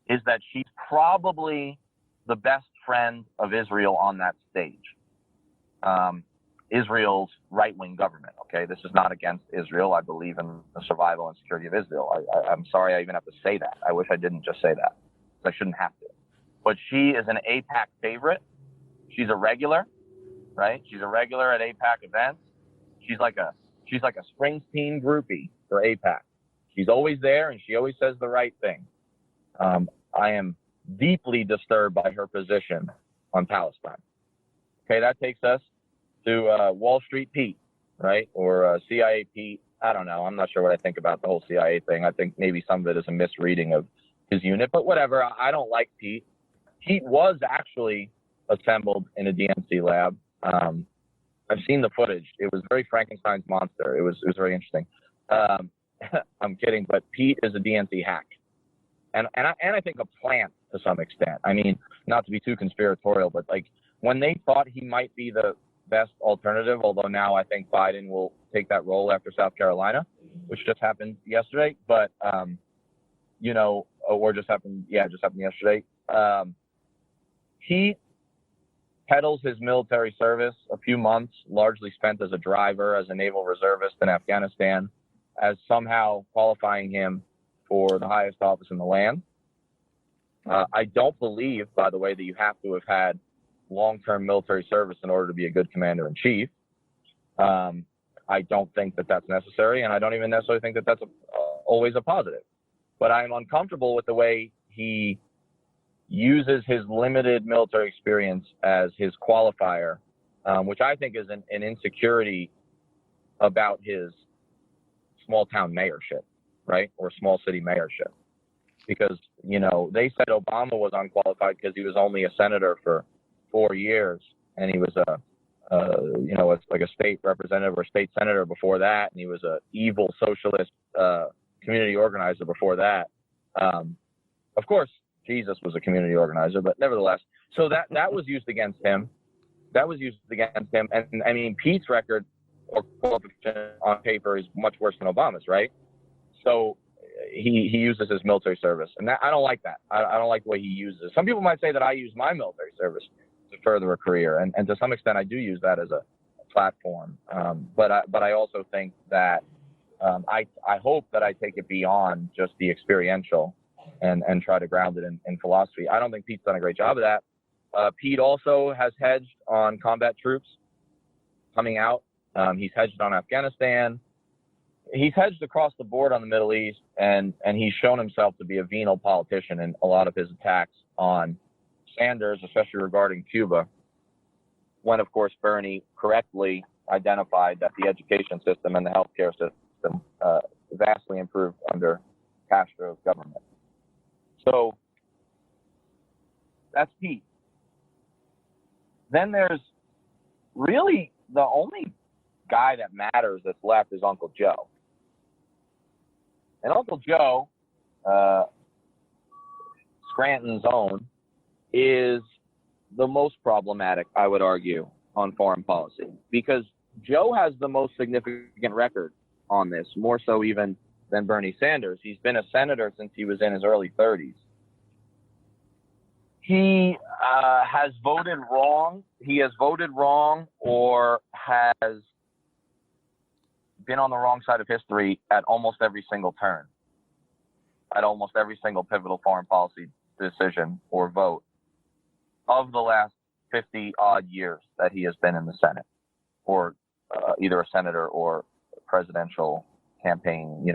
Speaker 2: is that she's probably the best friend of Israel on that stage. Israel's right-wing government, okay? This is not against Israel. I believe in the survival and security of Israel. I'm sorry I even have to say that. I wish I didn't just say that. I shouldn't have to. But she is an AIPAC favorite. She's a regular, right? She's a regular at AIPAC events. She's like a Springsteen groupie for AIPAC. She's always there, and she always says the right thing. I am deeply disturbed by her position on Palestine. Okay, that takes us to Wall Street Pete, right? Or CIA Pete. I don't know. I'm not sure what I think about the whole CIA thing. I think maybe some of it is a misreading of his unit, but whatever. I don't like Pete. Pete was actually assembled in a DNC lab. I've seen the footage. It was very Frankenstein's monster. It was very interesting. I'm kidding, but Pete is a DNC hack, and I think a plant to some extent. I mean, not to be too conspiratorial, but like when they thought he might be the best alternative, although now I think Biden will take that role after South Carolina, which just happened yesterday. But just happened yesterday. He peddles his military service, a few months largely spent as a driver, as a naval reservist in Afghanistan, as somehow qualifying him for the highest office in the land. I don't believe, by the way, that you have to have had long-term military service in order to be a good commander-in-chief. I don't think that that's necessary, and I don't even necessarily think that that's always a positive. But I'm uncomfortable with the way he uses his limited military experience as his qualifier, which I think is an insecurity about his small town mayorship, right? Or small city mayorship. Because, they said Obama was unqualified because he was only a senator for 4 years, and he was a state representative or state senator before that, and he was a evil socialist community organizer before that. Of course, Jesus was a community organizer, but nevertheless, so that was used against him. And I mean, Pete's record or qualification on paper is much worse than Obama's, right? So he uses his military service, and I don't like that. I don't like the way he uses it. Some people might say that I use my military service to further a career, and to some extent I do use that as a platform. But I also think that I hope that I take it beyond just the experiential and try to ground it in philosophy. I don't think Pete's done a great job of that. Pete also has hedged on combat troops coming out. He's hedged on Afghanistan. He's hedged across the board on the Middle East, and he's shown himself to be a venal politician in a lot of his attacks on Sanders, especially regarding Cuba, when, of course, Bernie correctly identified that the education system and the healthcare system vastly improved under Castro's government. So that's Pete. Then there's really the only guy that matters that's left is Uncle Joe. And Uncle Joe, Scranton's own, is the most problematic, I would argue, on foreign policy, because Joe has the most significant record on this, more so even than Bernie Sanders. He's been a senator since he was in his early 30s. He has voted wrong. He has voted wrong or has been on the wrong side of history at almost every single turn, at almost every single pivotal foreign policy decision or vote of the last 50 odd years that he has been in the Senate, or either a senator or presidential campaign,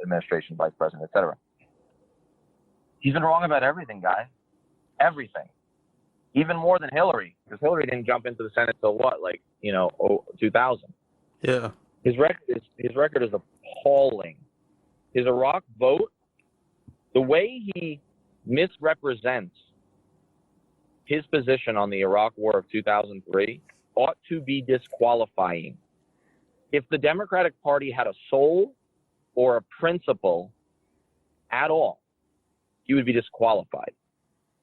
Speaker 2: administration, vice president, etc. He's been wrong about everything, guys. Everything. Even more than Hillary, because Hillary didn't jump into the Senate till 2000.
Speaker 1: Yeah.
Speaker 2: His record is appalling. His Iraq vote, the way he misrepresents his position on the Iraq War of 2003 ought to be disqualifying. If the Democratic Party had a soul or a principle at all, he would be disqualified.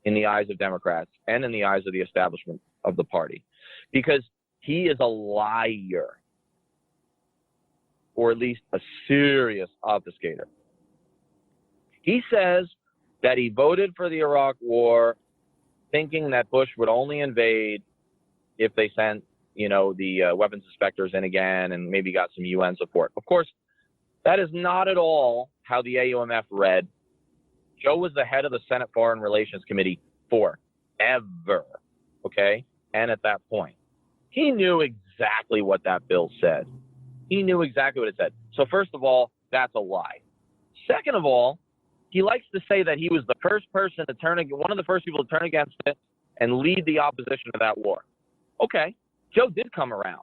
Speaker 2: in the eyes of Democrats and in the eyes of the establishment of the party, because he is a liar, or at least a serious obfuscator. He says that he voted for the Iraq War thinking that Bush would only invade if they sent, the weapons inspectors in again and maybe got some UN support. Of course, that is not at all how the AUMF read. Joe was the head of the Senate Foreign Relations Committee forever, okay? And at that point, he knew exactly what that bill said. He knew exactly what it said. So first of all, that's a lie. Second of all, he likes to say that he was the first person to one of the first people to turn against it and lead the opposition to that war. Okay, Joe did come around.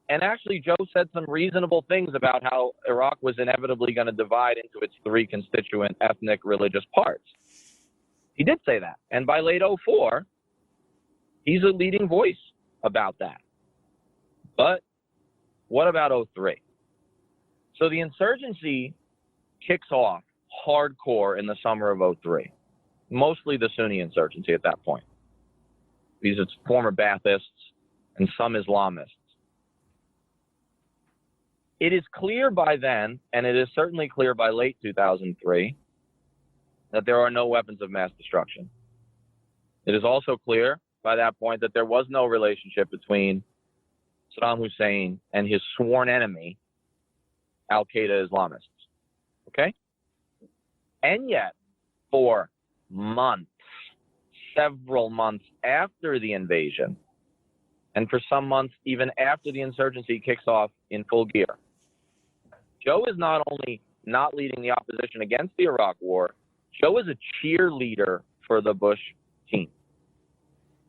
Speaker 2: And actually, Joe said some reasonable things about how Iraq was inevitably going to divide into its three constituent ethnic religious parts. He did say that. And by late 2004, he's a leading voice about that. But what about 2003? So the insurgency kicks off hardcore in the summer of 2003, mostly the Sunni insurgency at that point, because it's former Baathists and some Islamists. It is clear by then, and it is certainly clear by late 2003, that there are no weapons of mass destruction. It is also clear by that point that there was no relationship between Saddam Hussein and his sworn enemy, Al-Qaeda Islamists. Okay? And yet, for months, several months after the invasion, and for some months even after the insurgency kicks off in full gear, Joe is not only not leading the opposition against the Iraq War, Joe is a cheerleader for the Bush team.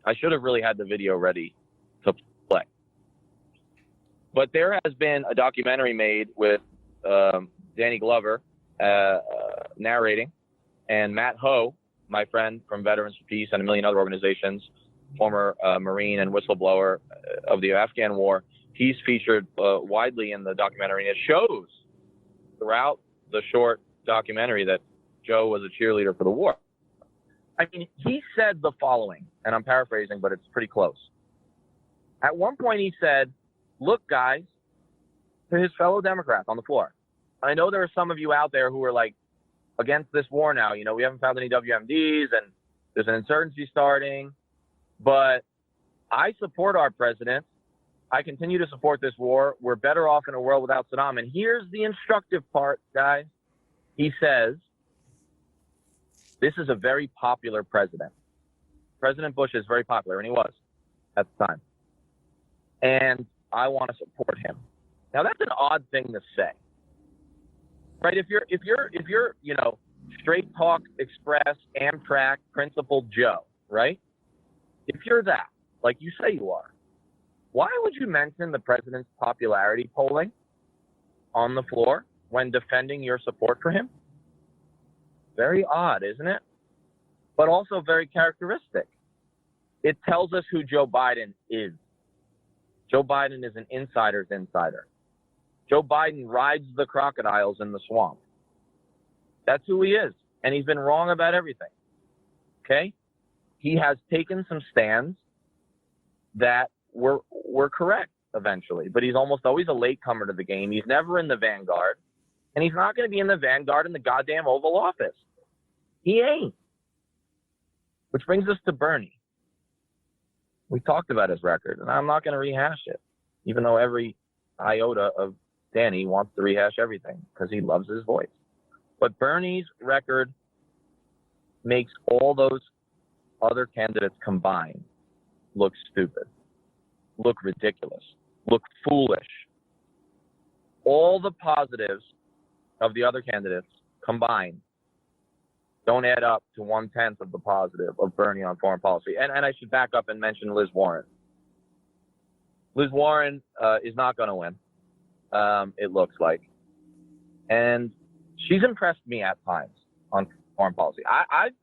Speaker 2: I should have really had the video ready to play. But there has been a documentary made with Danny Glover narrating, and Matt Ho, my friend from Veterans for Peace and a million other organizations, former Marine and whistleblower of the Afghan War, he's featured widely in the documentary, and it shows throughout the short documentary that Joe was a cheerleader for the war. I mean, he said the following, and I'm paraphrasing, but it's pretty close. At one point he said, look, guys, to his fellow Democrats on the floor, I know there are some of you out there who are like against this war now. We haven't found any WMDs and there's an insurgency starting, but I support our president. I continue to support this war. We're better off in a world without Saddam. And here's the instructive part, guys. He says, this is a very popular president. President Bush is very popular, and he was at the time. And I want to support him. Now, that's an odd thing to say, right? If you're straight talk, express, Amtrak, principled Joe, right? If you're that, like you say you are, why would you mention the president's popularity polling on the floor when defending your support for him? Very odd, isn't it? But also very characteristic. It tells us who Joe Biden is. Joe Biden is an insider's insider. Joe Biden rides the crocodiles in the swamp. That's who he is. And he's been wrong about everything. Okay? He has taken some stands that were correct eventually, but he's almost always a latecomer to the game. He's never in the vanguard, and he's not going to be in the vanguard in the goddamn Oval Office. He ain't. Which brings us to Bernie. We talked about his record, and I'm not going to rehash it, even though every iota of Danny wants to rehash everything because he loves his voice. But Bernie's record makes all those other candidates combined look stupid, look ridiculous, look foolish. All the positives of the other candidates combined don't add up to 1/10 of the positive of Bernie on foreign policy. And I should back up and mention Liz Warren. Liz Warren is not going to win, it looks like. And she's impressed me at times on foreign policy.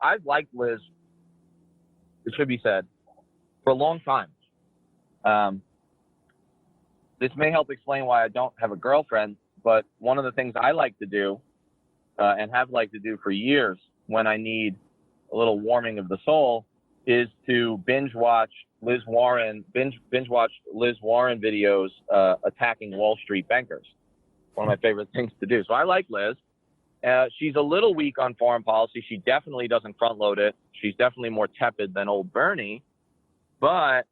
Speaker 2: I've liked Liz, it should be said, for a long time. This may help explain why I don't have a girlfriend, but one of the things I like to do and have liked to do for years when I need a little warming of the soul, is to binge watch Liz Warren videos attacking Wall Street bankers. One of my favorite things to do. So I like Liz. She's a little weak on foreign policy. She definitely doesn't front load it. She's definitely more tepid than old Bernie, but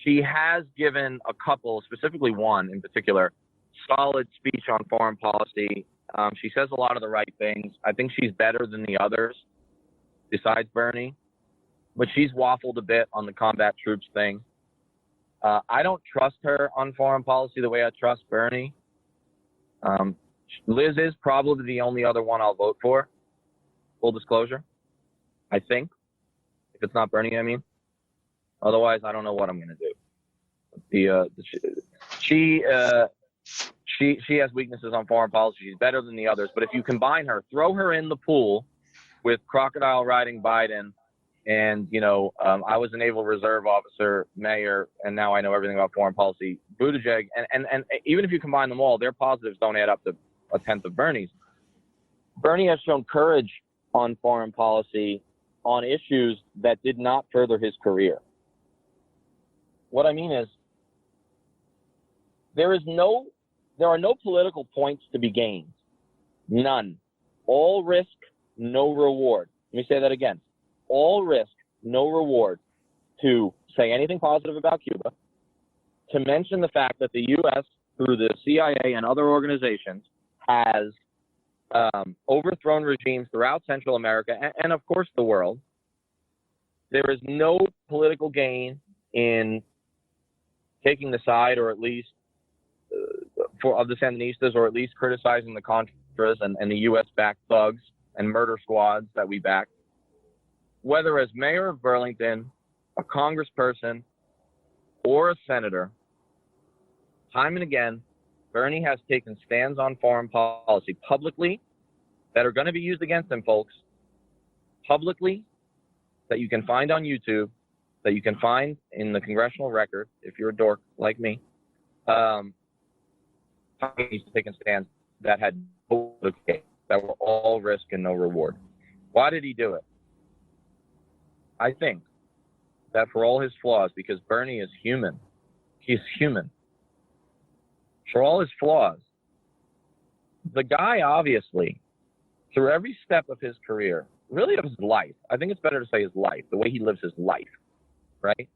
Speaker 2: she has given a couple, specifically one in particular, solid speech on foreign policy. She says a lot of the right things. I think she's better than the others besides Bernie, but she's waffled a bit on the combat troops thing. I don't trust her on foreign policy the way I trust Bernie. Liz is probably the only other one I'll vote for. Full disclosure, I think. If it's not Bernie, I mean. Otherwise, I don't know what I'm going to do. She has weaknesses on foreign policy. She's better than the others. But if you combine her, throw her in the pool with crocodile riding Biden, and I was a Naval Reserve officer, mayor, and now I know everything about foreign policy, Buttigieg, and even if you combine them all, their positives don't add up to a tenth of Bernie's. Bernie has shown courage on foreign policy on issues that did not further his career. What I mean is, there are no political points to be gained. None. All risk, no reward. Let me say that again. All risk, no reward to say anything positive about Cuba, to mention the fact that the U.S., through the CIA and other organizations, has overthrown regimes throughout Central America and, of course, the world. There is no political gain in taking the side, or at least of the Sandinistas, or at least criticizing the Contras and the U.S.-backed thugs and murder squads that we back. Whether as mayor of Burlington, a congressperson, or a senator, time and again, Bernie has taken stands on foreign policy publicly that are going to be used against him, folks. Publicly, that you can find on YouTube, that you can find in the congressional record, if you're a dork like me. He's taken stands that had no gain, that were all risk and no reward. Why did he do it? I think that for all his flaws, because Bernie is human, he's human. For all his flaws, the guy obviously, through every step of his career, really of his life, I think it's better to say his life, the way he lives his life, right,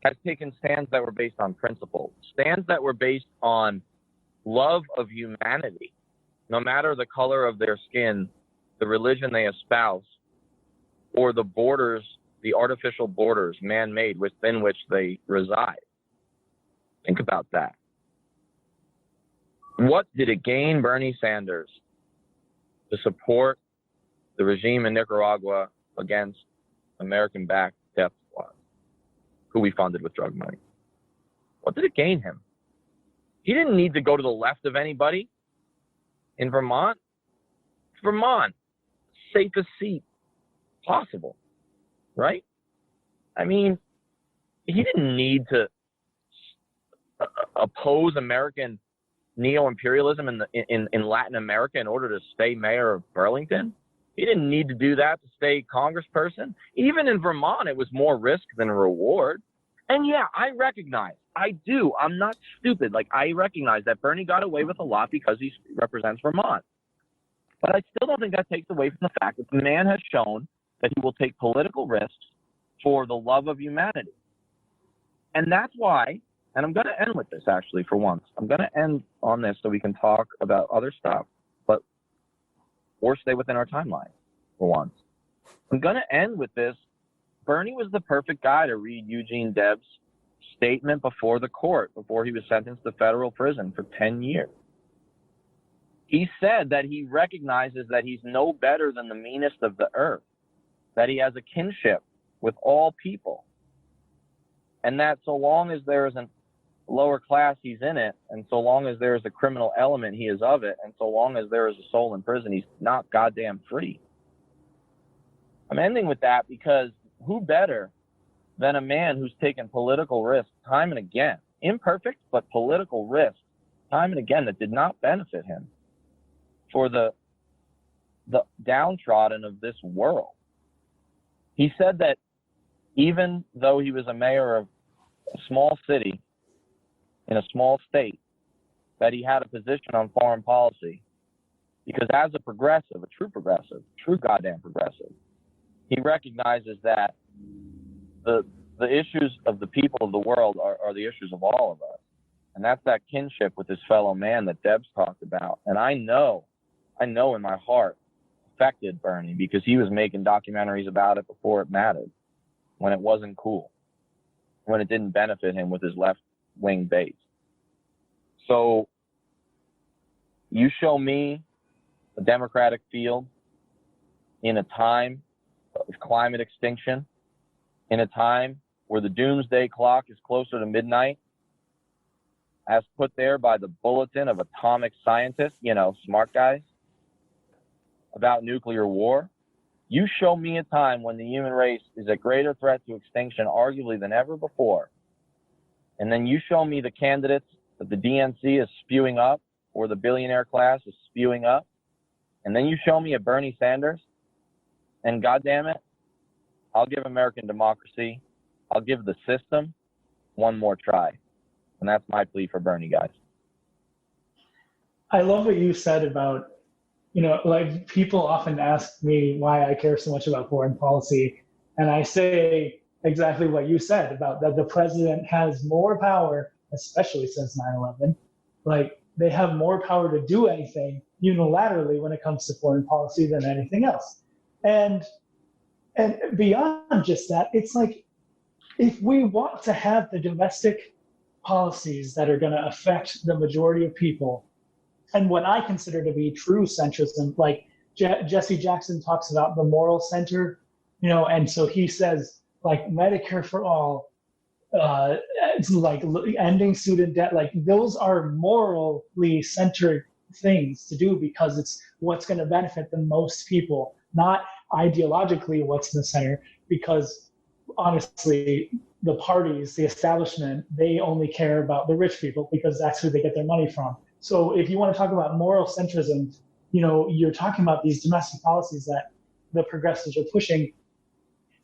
Speaker 2: has taken stands that were based on principle, stands that were based on love of humanity, no matter the color of their skin, the religion they espouse, or the borders, the artificial borders, man-made, within which they reside. Think about that. What did it gain Bernie Sanders to support the regime in Nicaragua against American-backed death squads, who we funded with drug money? What did it gain him? He didn't need to go to the left of anybody. In Vermont, safest seat possible, right? I mean, he didn't need to oppose American neo-imperialism in Latin America in order to stay mayor of Burlington. He didn't need to do that to stay congressperson. Even in Vermont, it was more risk than reward. And yeah, I recognize, I do, I'm not stupid. Like, I recognize that Bernie got away with a lot because he represents Vermont. But I still don't think that takes away from the fact that the man has shown that he will take political risks for the love of humanity. And that's why, and I'm going to end with this actually for once. I'm going to end on this so we can talk about other stuff, or stay within our timeline for once. I'm going to end with this. Bernie was the perfect guy to read Eugene Debs' statement before the court, before he was sentenced to federal prison for 10 years. He said that he recognizes that he's no better than the meanest of the earth, that he has a kinship with all people, and that so long as there is a lower class, he's in it, and so long as there is a criminal element, he is of it, and so long as there is a soul in prison, he's not goddamn free. I'm ending with that because who better than a man who's taken political risks time and again, imperfect, but political risks time and again that did not benefit him, for the downtrodden of this world. He said that even though he was a mayor of a small city in a small state, that he had a position on foreign policy because as a progressive, a true goddamn progressive, he recognizes that the issues of the people of the world are the issues of all of us. And that's that kinship with his fellow man that Debs talked about. And I know in my heart affected Bernie because he was making documentaries about it before it mattered, when it wasn't cool, when it didn't benefit him with his left-wing base. So you show me a Democratic field in a time of climate extinction, in a time where the doomsday clock is closer to midnight, as put there by the Bulletin of Atomic Scientists, smart guys, about nuclear war. You show me a time when the human race is a greater threat to extinction, arguably, than ever before. And then you show me the candidates that the DNC is spewing up, or the billionaire class is spewing up. And then you show me a Bernie Sanders, and goddamn it, I'll give American democracy, I'll give the system one more try. And that's my plea for Bernie, guys.
Speaker 3: I love what you said about, like people often ask me why I care so much about foreign policy. And I say exactly what you said about that the president has more power, especially since 9/11. Like they have more power to do anything unilaterally when it comes to foreign policy than anything else. And beyond just that, it's like, if we want to have the domestic policies that are going to affect the majority of people, and what I consider to be true centrism, like Jesse Jackson talks about the moral center, and so he says like Medicare for all, it's like ending student debt, like those are morally centered things to do because it's what's going to benefit the most people, not ideologically what's in the center, because honestly, the parties, the establishment, they only care about the rich people because that's who they get their money from. So if you want to talk about moral centrism, you're talking about these domestic policies that the progressives are pushing.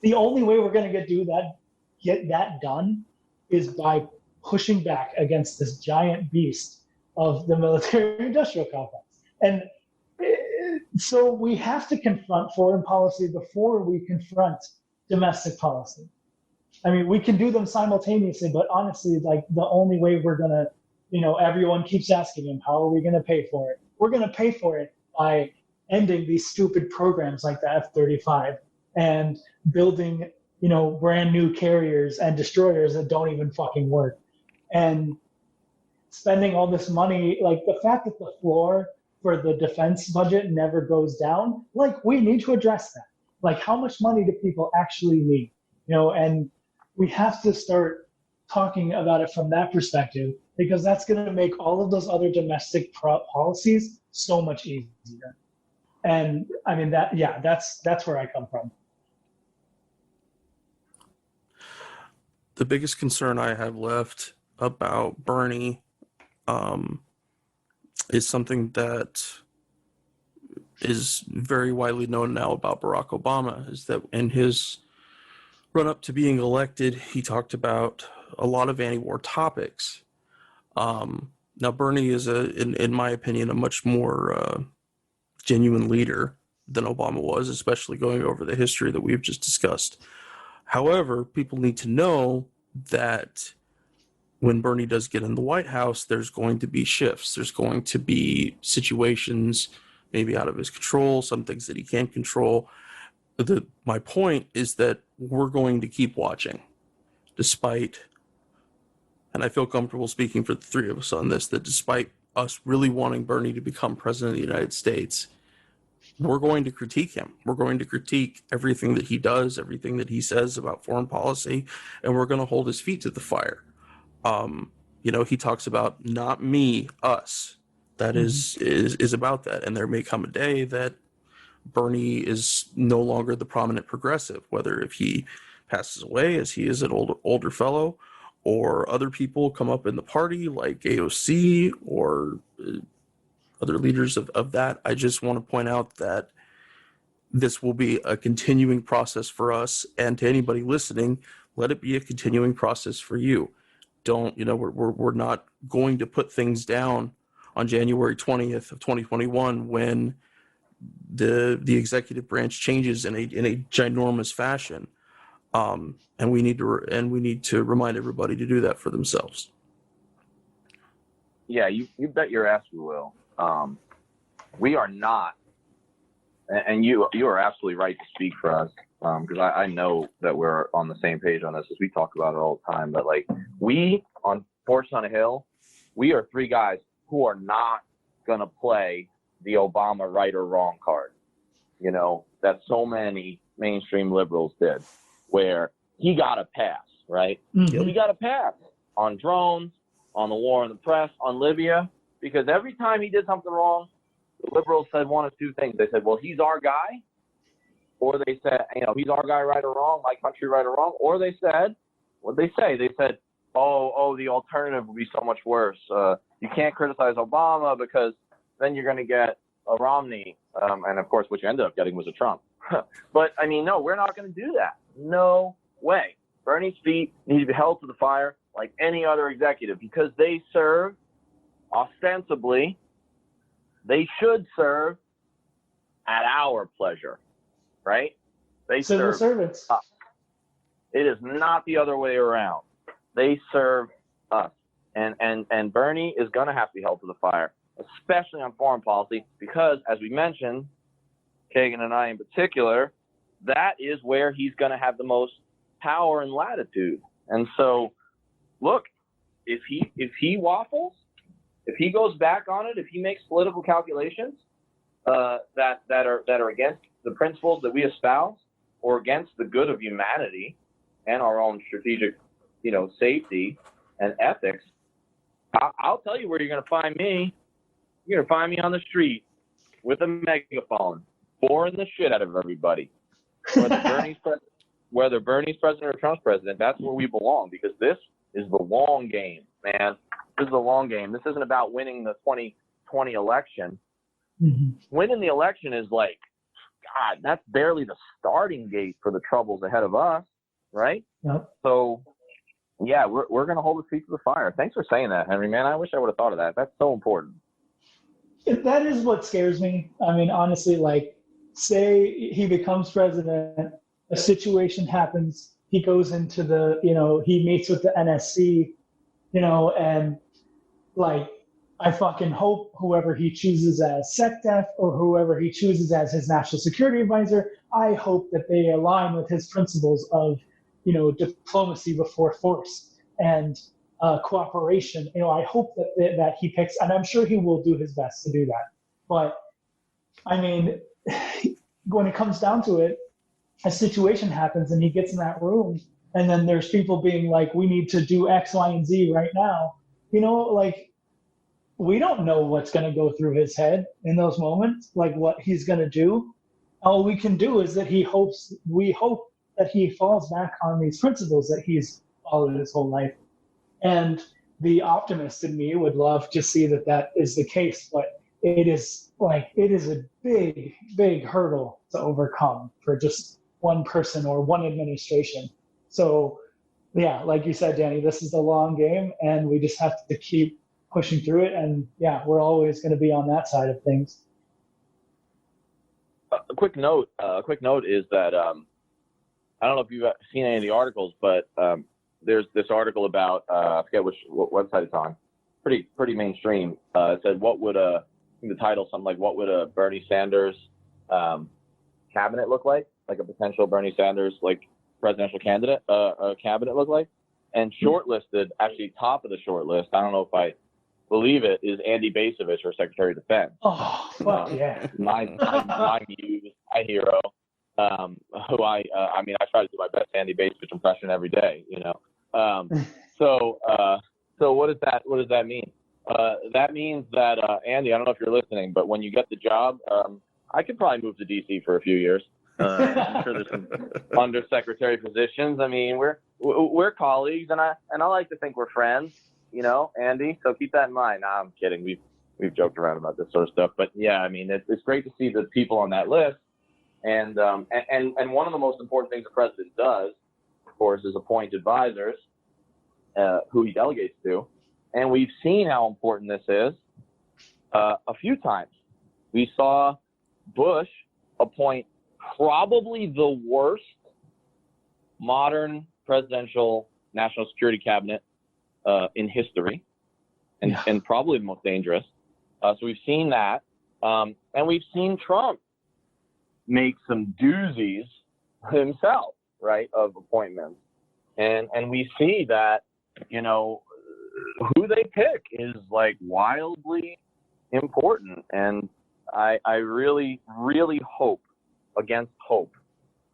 Speaker 3: The only way we're going to get that done is by pushing back against this giant beast of the military-industrial complex. And so we have to confront foreign policy before we confront domestic policy. I mean, we can do them simultaneously, but honestly, like the only way we're going to, everyone keeps asking him, how are we going to pay for it? We're going to pay for it by ending these stupid programs like the F-35 and building, brand new carriers and destroyers that don't even fucking work. And spending all this money, like the fact that the floor for the defense budget never goes down, like we need to address that. Like how much money do people actually need? And we have to start talking about it from that perspective, because that's going to make all of those other domestic policies so much easier. And I mean that's where I come from.
Speaker 1: The biggest concern I have left about Bernie is something that is very widely known now about Barack Obama, is that in his run up to being elected, he talked about a lot of anti-war topics. Now, Bernie is, in my opinion, a much more genuine leader than Obama was, especially going over the history that we've just discussed. However, people need to know that when Bernie does get in the White House, there's going to be shifts. There's going to be situations maybe out of his control, some things that he can't control. My point is that we're going to keep watching, despite, and I feel comfortable speaking for the three of us on this, that despite us really wanting Bernie to become president of the United States, we're going to critique him. We're going to critique everything that he does, everything that he says about foreign policy, and we're going to hold his feet to the fire. He talks about not me, us. That is about that. And there may come a day that Bernie is no longer the prominent progressive, whether if he passes away as he is an older fellow, or other people come up in the party like AOC or other leaders of that. I just want to point out that this will be a continuing process for us, and to anybody listening, let it be a continuing process for you. Don't, we're not going to put things down on January 20th of 2021 when the executive branch changes in a ginormous fashion. And we need to remind everybody to do that for themselves.
Speaker 2: Yeah, you bet your ass we will. We are not, and you are absolutely right to speak for us, because I know that we're on the same page on this, as we talk about it all the time. But like, we on Fortress on a Hill, we are three guys who are not gonna play the Obama right or wrong card, that so many mainstream liberals did, where he got a pass, right?
Speaker 3: Mm-hmm.
Speaker 2: He got a pass on drones, on the war in the press, on Libya, because every time he did something wrong, the liberals said one of two things. They said, well, he's our guy, or they said, he's our guy right or wrong, my country right or wrong, or they said, what'd they say? They said, oh, the alternative would be so much worse. You can't criticize Obama because then you're going to get a Romney, and of course, what you ended up getting was a Trump. But, no, we're not going to do that. No way. Bernie's feet need to be held to the fire like any other executive, because they serve, ostensibly, they should serve at our pleasure, right? They
Speaker 3: Civil
Speaker 2: serve
Speaker 3: servants.
Speaker 2: us. It is not the other way around. They serve us. And Bernie is going to have to be held to the fire, especially on foreign policy, because, as we mentioned, Kagan and I in particular, that is where he's going to have the most power and latitude. And so, look, if he waffles, if he goes back on it, if he makes political calculations that are against the principles that we espouse, or against the good of humanity and our own strategic, safety and ethics, I'll tell you where you're going to find me. You're going to find me on the street with a megaphone, boring the shit out of everybody. Whether Bernie's president or Trump's president, that's where we belong, because this is the long game, man. This is the long game. This isn't about winning the 2020 election.
Speaker 3: Mm-hmm.
Speaker 2: Winning the election is like, God, that's barely the starting gate for the troubles ahead of us, right?
Speaker 3: Yep.
Speaker 2: So, yeah, we're going to hold his feet to the fire. Thanks for saying that, Henry, man. I wish I would have thought of that. That's so important.
Speaker 3: That is what scares me. Honestly, like, say he becomes president, a situation happens, he goes into he meets with the NSC, and like, I fucking hope whoever he chooses as SecDef or whoever he chooses as his national security advisor, I hope that they align with his principles of, diplomacy before force and cooperation. I hope that he picks, and I'm sure he will do his best to do that. But when it comes down to it, a situation happens and he gets in that room, and then there's people being like, we need to do X, Y, and Z right now. We don't know what's going to go through his head in those moments, like what he's going to do. All we can do is that we hope that he falls back on these principles that he's followed his whole life. And the optimist in me would love to see that is the case, but it is a big, big hurdle to overcome for just one person or one administration. So, yeah, like you said, Danny, this is a long game, and we just have to keep pushing through it. And yeah, we're always going to be on that side of things.
Speaker 2: A quick note is that I don't know if you've seen any of the articles, but there's this article about I forget what website it's on. Pretty mainstream. It said, I think the title something like, what would a Bernie Sanders cabinet look like a potential Bernie Sanders presidential candidate cabinet look like? And shortlisted, actually top of the short list, I don't know if I believe it, is Andy Bacevich for Secretary of Defense.
Speaker 3: Oh, fuck yeah.
Speaker 2: My muse, my hero. Who I try to do my best Andy Bacevich impression every day, So what does that mean? That means that, Andy, I don't know if you're listening, but when you get the job, I could probably move to DC for a few years. I'm sure there's some undersecretary positions. We're colleagues, and I like to think we're friends, Andy. So keep that in mind. Nah, I'm kidding. We've joked around about this sort of stuff, but yeah, it's great to see the people on that list And one of the most important things the president does, of course, is appoint advisors who he delegates to. And we've seen how important this is a few times. We saw Bush appoint probably the worst modern presidential national security cabinet in history, and probably the most dangerous. So we've seen that. And we've seen Trump make some doozies himself, right, of appointments. And we see that, who they pick is like wildly important. And I really, really hope against hope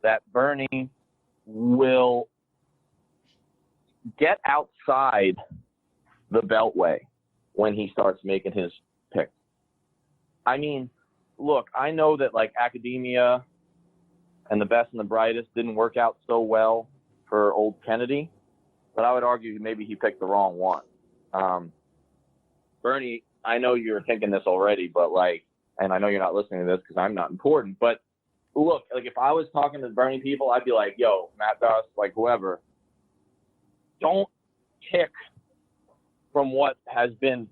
Speaker 2: that Bernie will get outside the Beltway when he starts making his picks. I mean, look, I know that like academia and the best and the brightest didn't work out so well for old Kennedy, but I would argue maybe he picked the wrong one. Bernie, I know you're thinking this already, but like, and I know you're not listening to this because I'm not important, but look, like if I was talking to Bernie people, I'd be like, yo, Matt Duss, like whoever, don't pick from what has been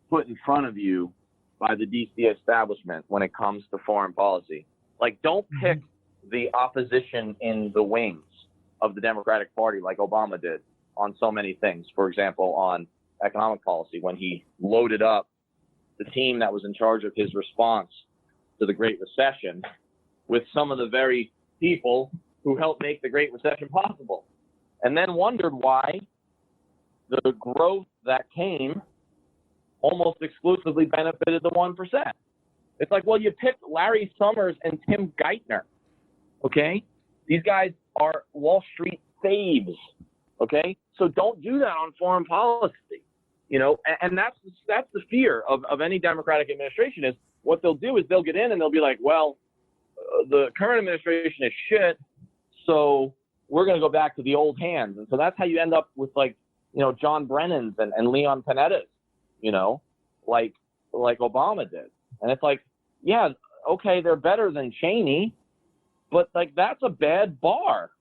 Speaker 2: put in front of you by the DC establishment when it comes to foreign policy. Like, don't pick the opposition in the wings of the Democratic Party like Obama did on so many things. For example, on economic policy, when he loaded up the team that was in charge of his response to the Great Recession with some of the very people who helped make the Great Recession possible, and then wondered why the growth that came almost exclusively benefited the 1%. It's like, well, you picked Larry Summers and Tim Geithner, okay? These guys are Wall Street faves, okay? So don't do that on foreign policy, and that's the fear of any Democratic administration is what they'll do is they'll get in and they'll be like, well, the current administration is shit, so we're going to go back to the old hands. And so that's how you end up with like, John Brennan's and Leon Panetta's, like Obama did. And it's like, yeah, okay, they're better than Cheney, but like that's a bad bar.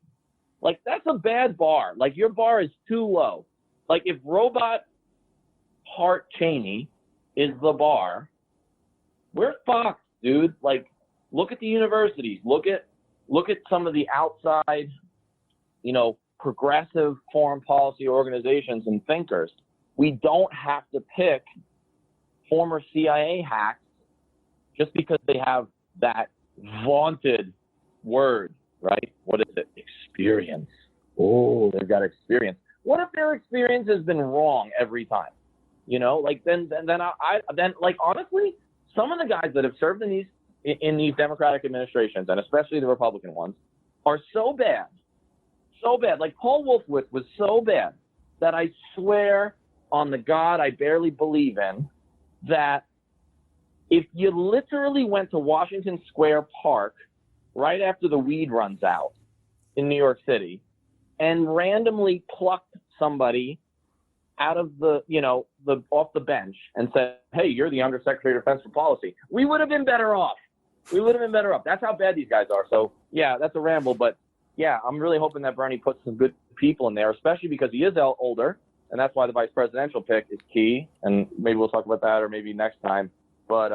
Speaker 2: Like that's a bad bar. Like your bar is too low. Like if Robot Hart Cheney is the bar, we're fucked, dude. Like look at the universities. Look at some of the outside, progressive foreign policy organizations and thinkers. We don't have to pick former CIA hacks just because they have that vaunted word, right? What is it? Experience. Oh, they've got experience. What if their experience has been wrong every time? Then honestly, some of the guys that have served in these Democratic administrations, and especially the Republican ones, are so bad. Like Paul Wolfowitz was so bad that I swear on the God I barely believe in that if you literally went to Washington Square Park right after the weed runs out in New York City and randomly plucked somebody out of the off the bench and said, hey, you're the Undersecretary of Defense for Policy, we would have been better off. That's how bad these guys are. So, yeah, that's a ramble. But, yeah, I'm really hoping that Bernie puts some good people in there, especially because he is older, and that's why the vice presidential pick is key. And maybe we'll talk about that or maybe next time. But,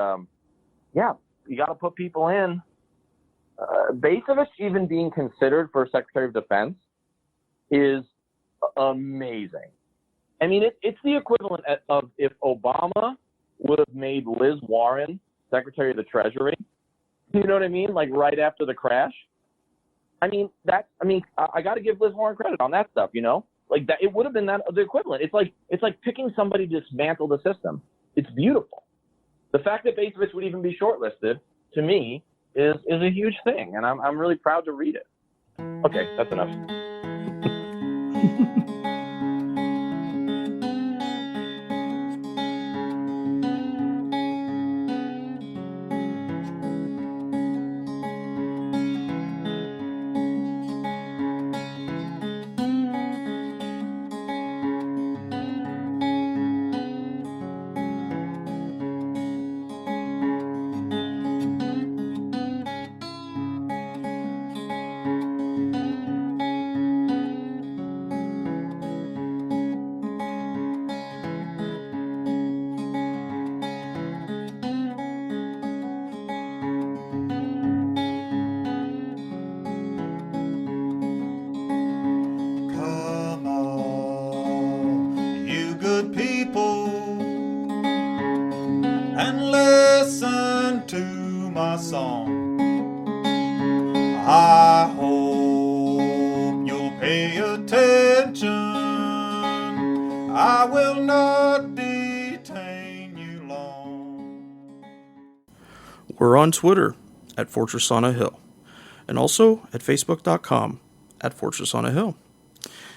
Speaker 2: yeah, you got to put people in. Basevich even being considered for Secretary of Defense is amazing. I mean, it's the equivalent of if Obama would have made Liz Warren Secretary of the Treasury. You know what I mean? Like right after the crash. I got to give Liz Warren credit on that stuff, Like that, it would have been the equivalent. It's like picking somebody to dismantle the system. It's beautiful. The fact that Basevich would even be shortlisted, to me, is a huge thing, and I'm really proud to read it. Okay, that's enough.
Speaker 7: will not detain you long.
Speaker 1: We're on Twitter at Fortress on a Hill, and also at Facebook.com at Fortress on a Hill.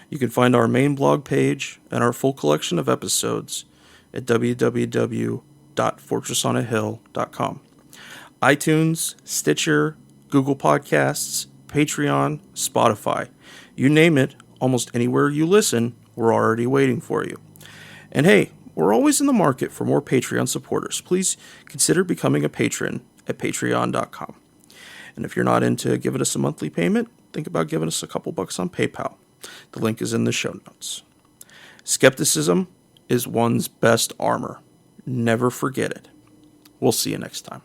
Speaker 1: You can find our main blog page and our full collection of episodes at www.fortressonahill.com. iTunes, Stitcher, Google Podcasts, Patreon, Spotify. You name it, almost anywhere you listen, we're already waiting for you. And hey, we're always in the market for more Patreon supporters. Please consider becoming a patron at patreon.com. And if you're not into giving us a monthly payment, think about giving us a couple bucks on PayPal. The link is in the show notes. Skepticism is one's best armor. Never forget it. We'll see you next time.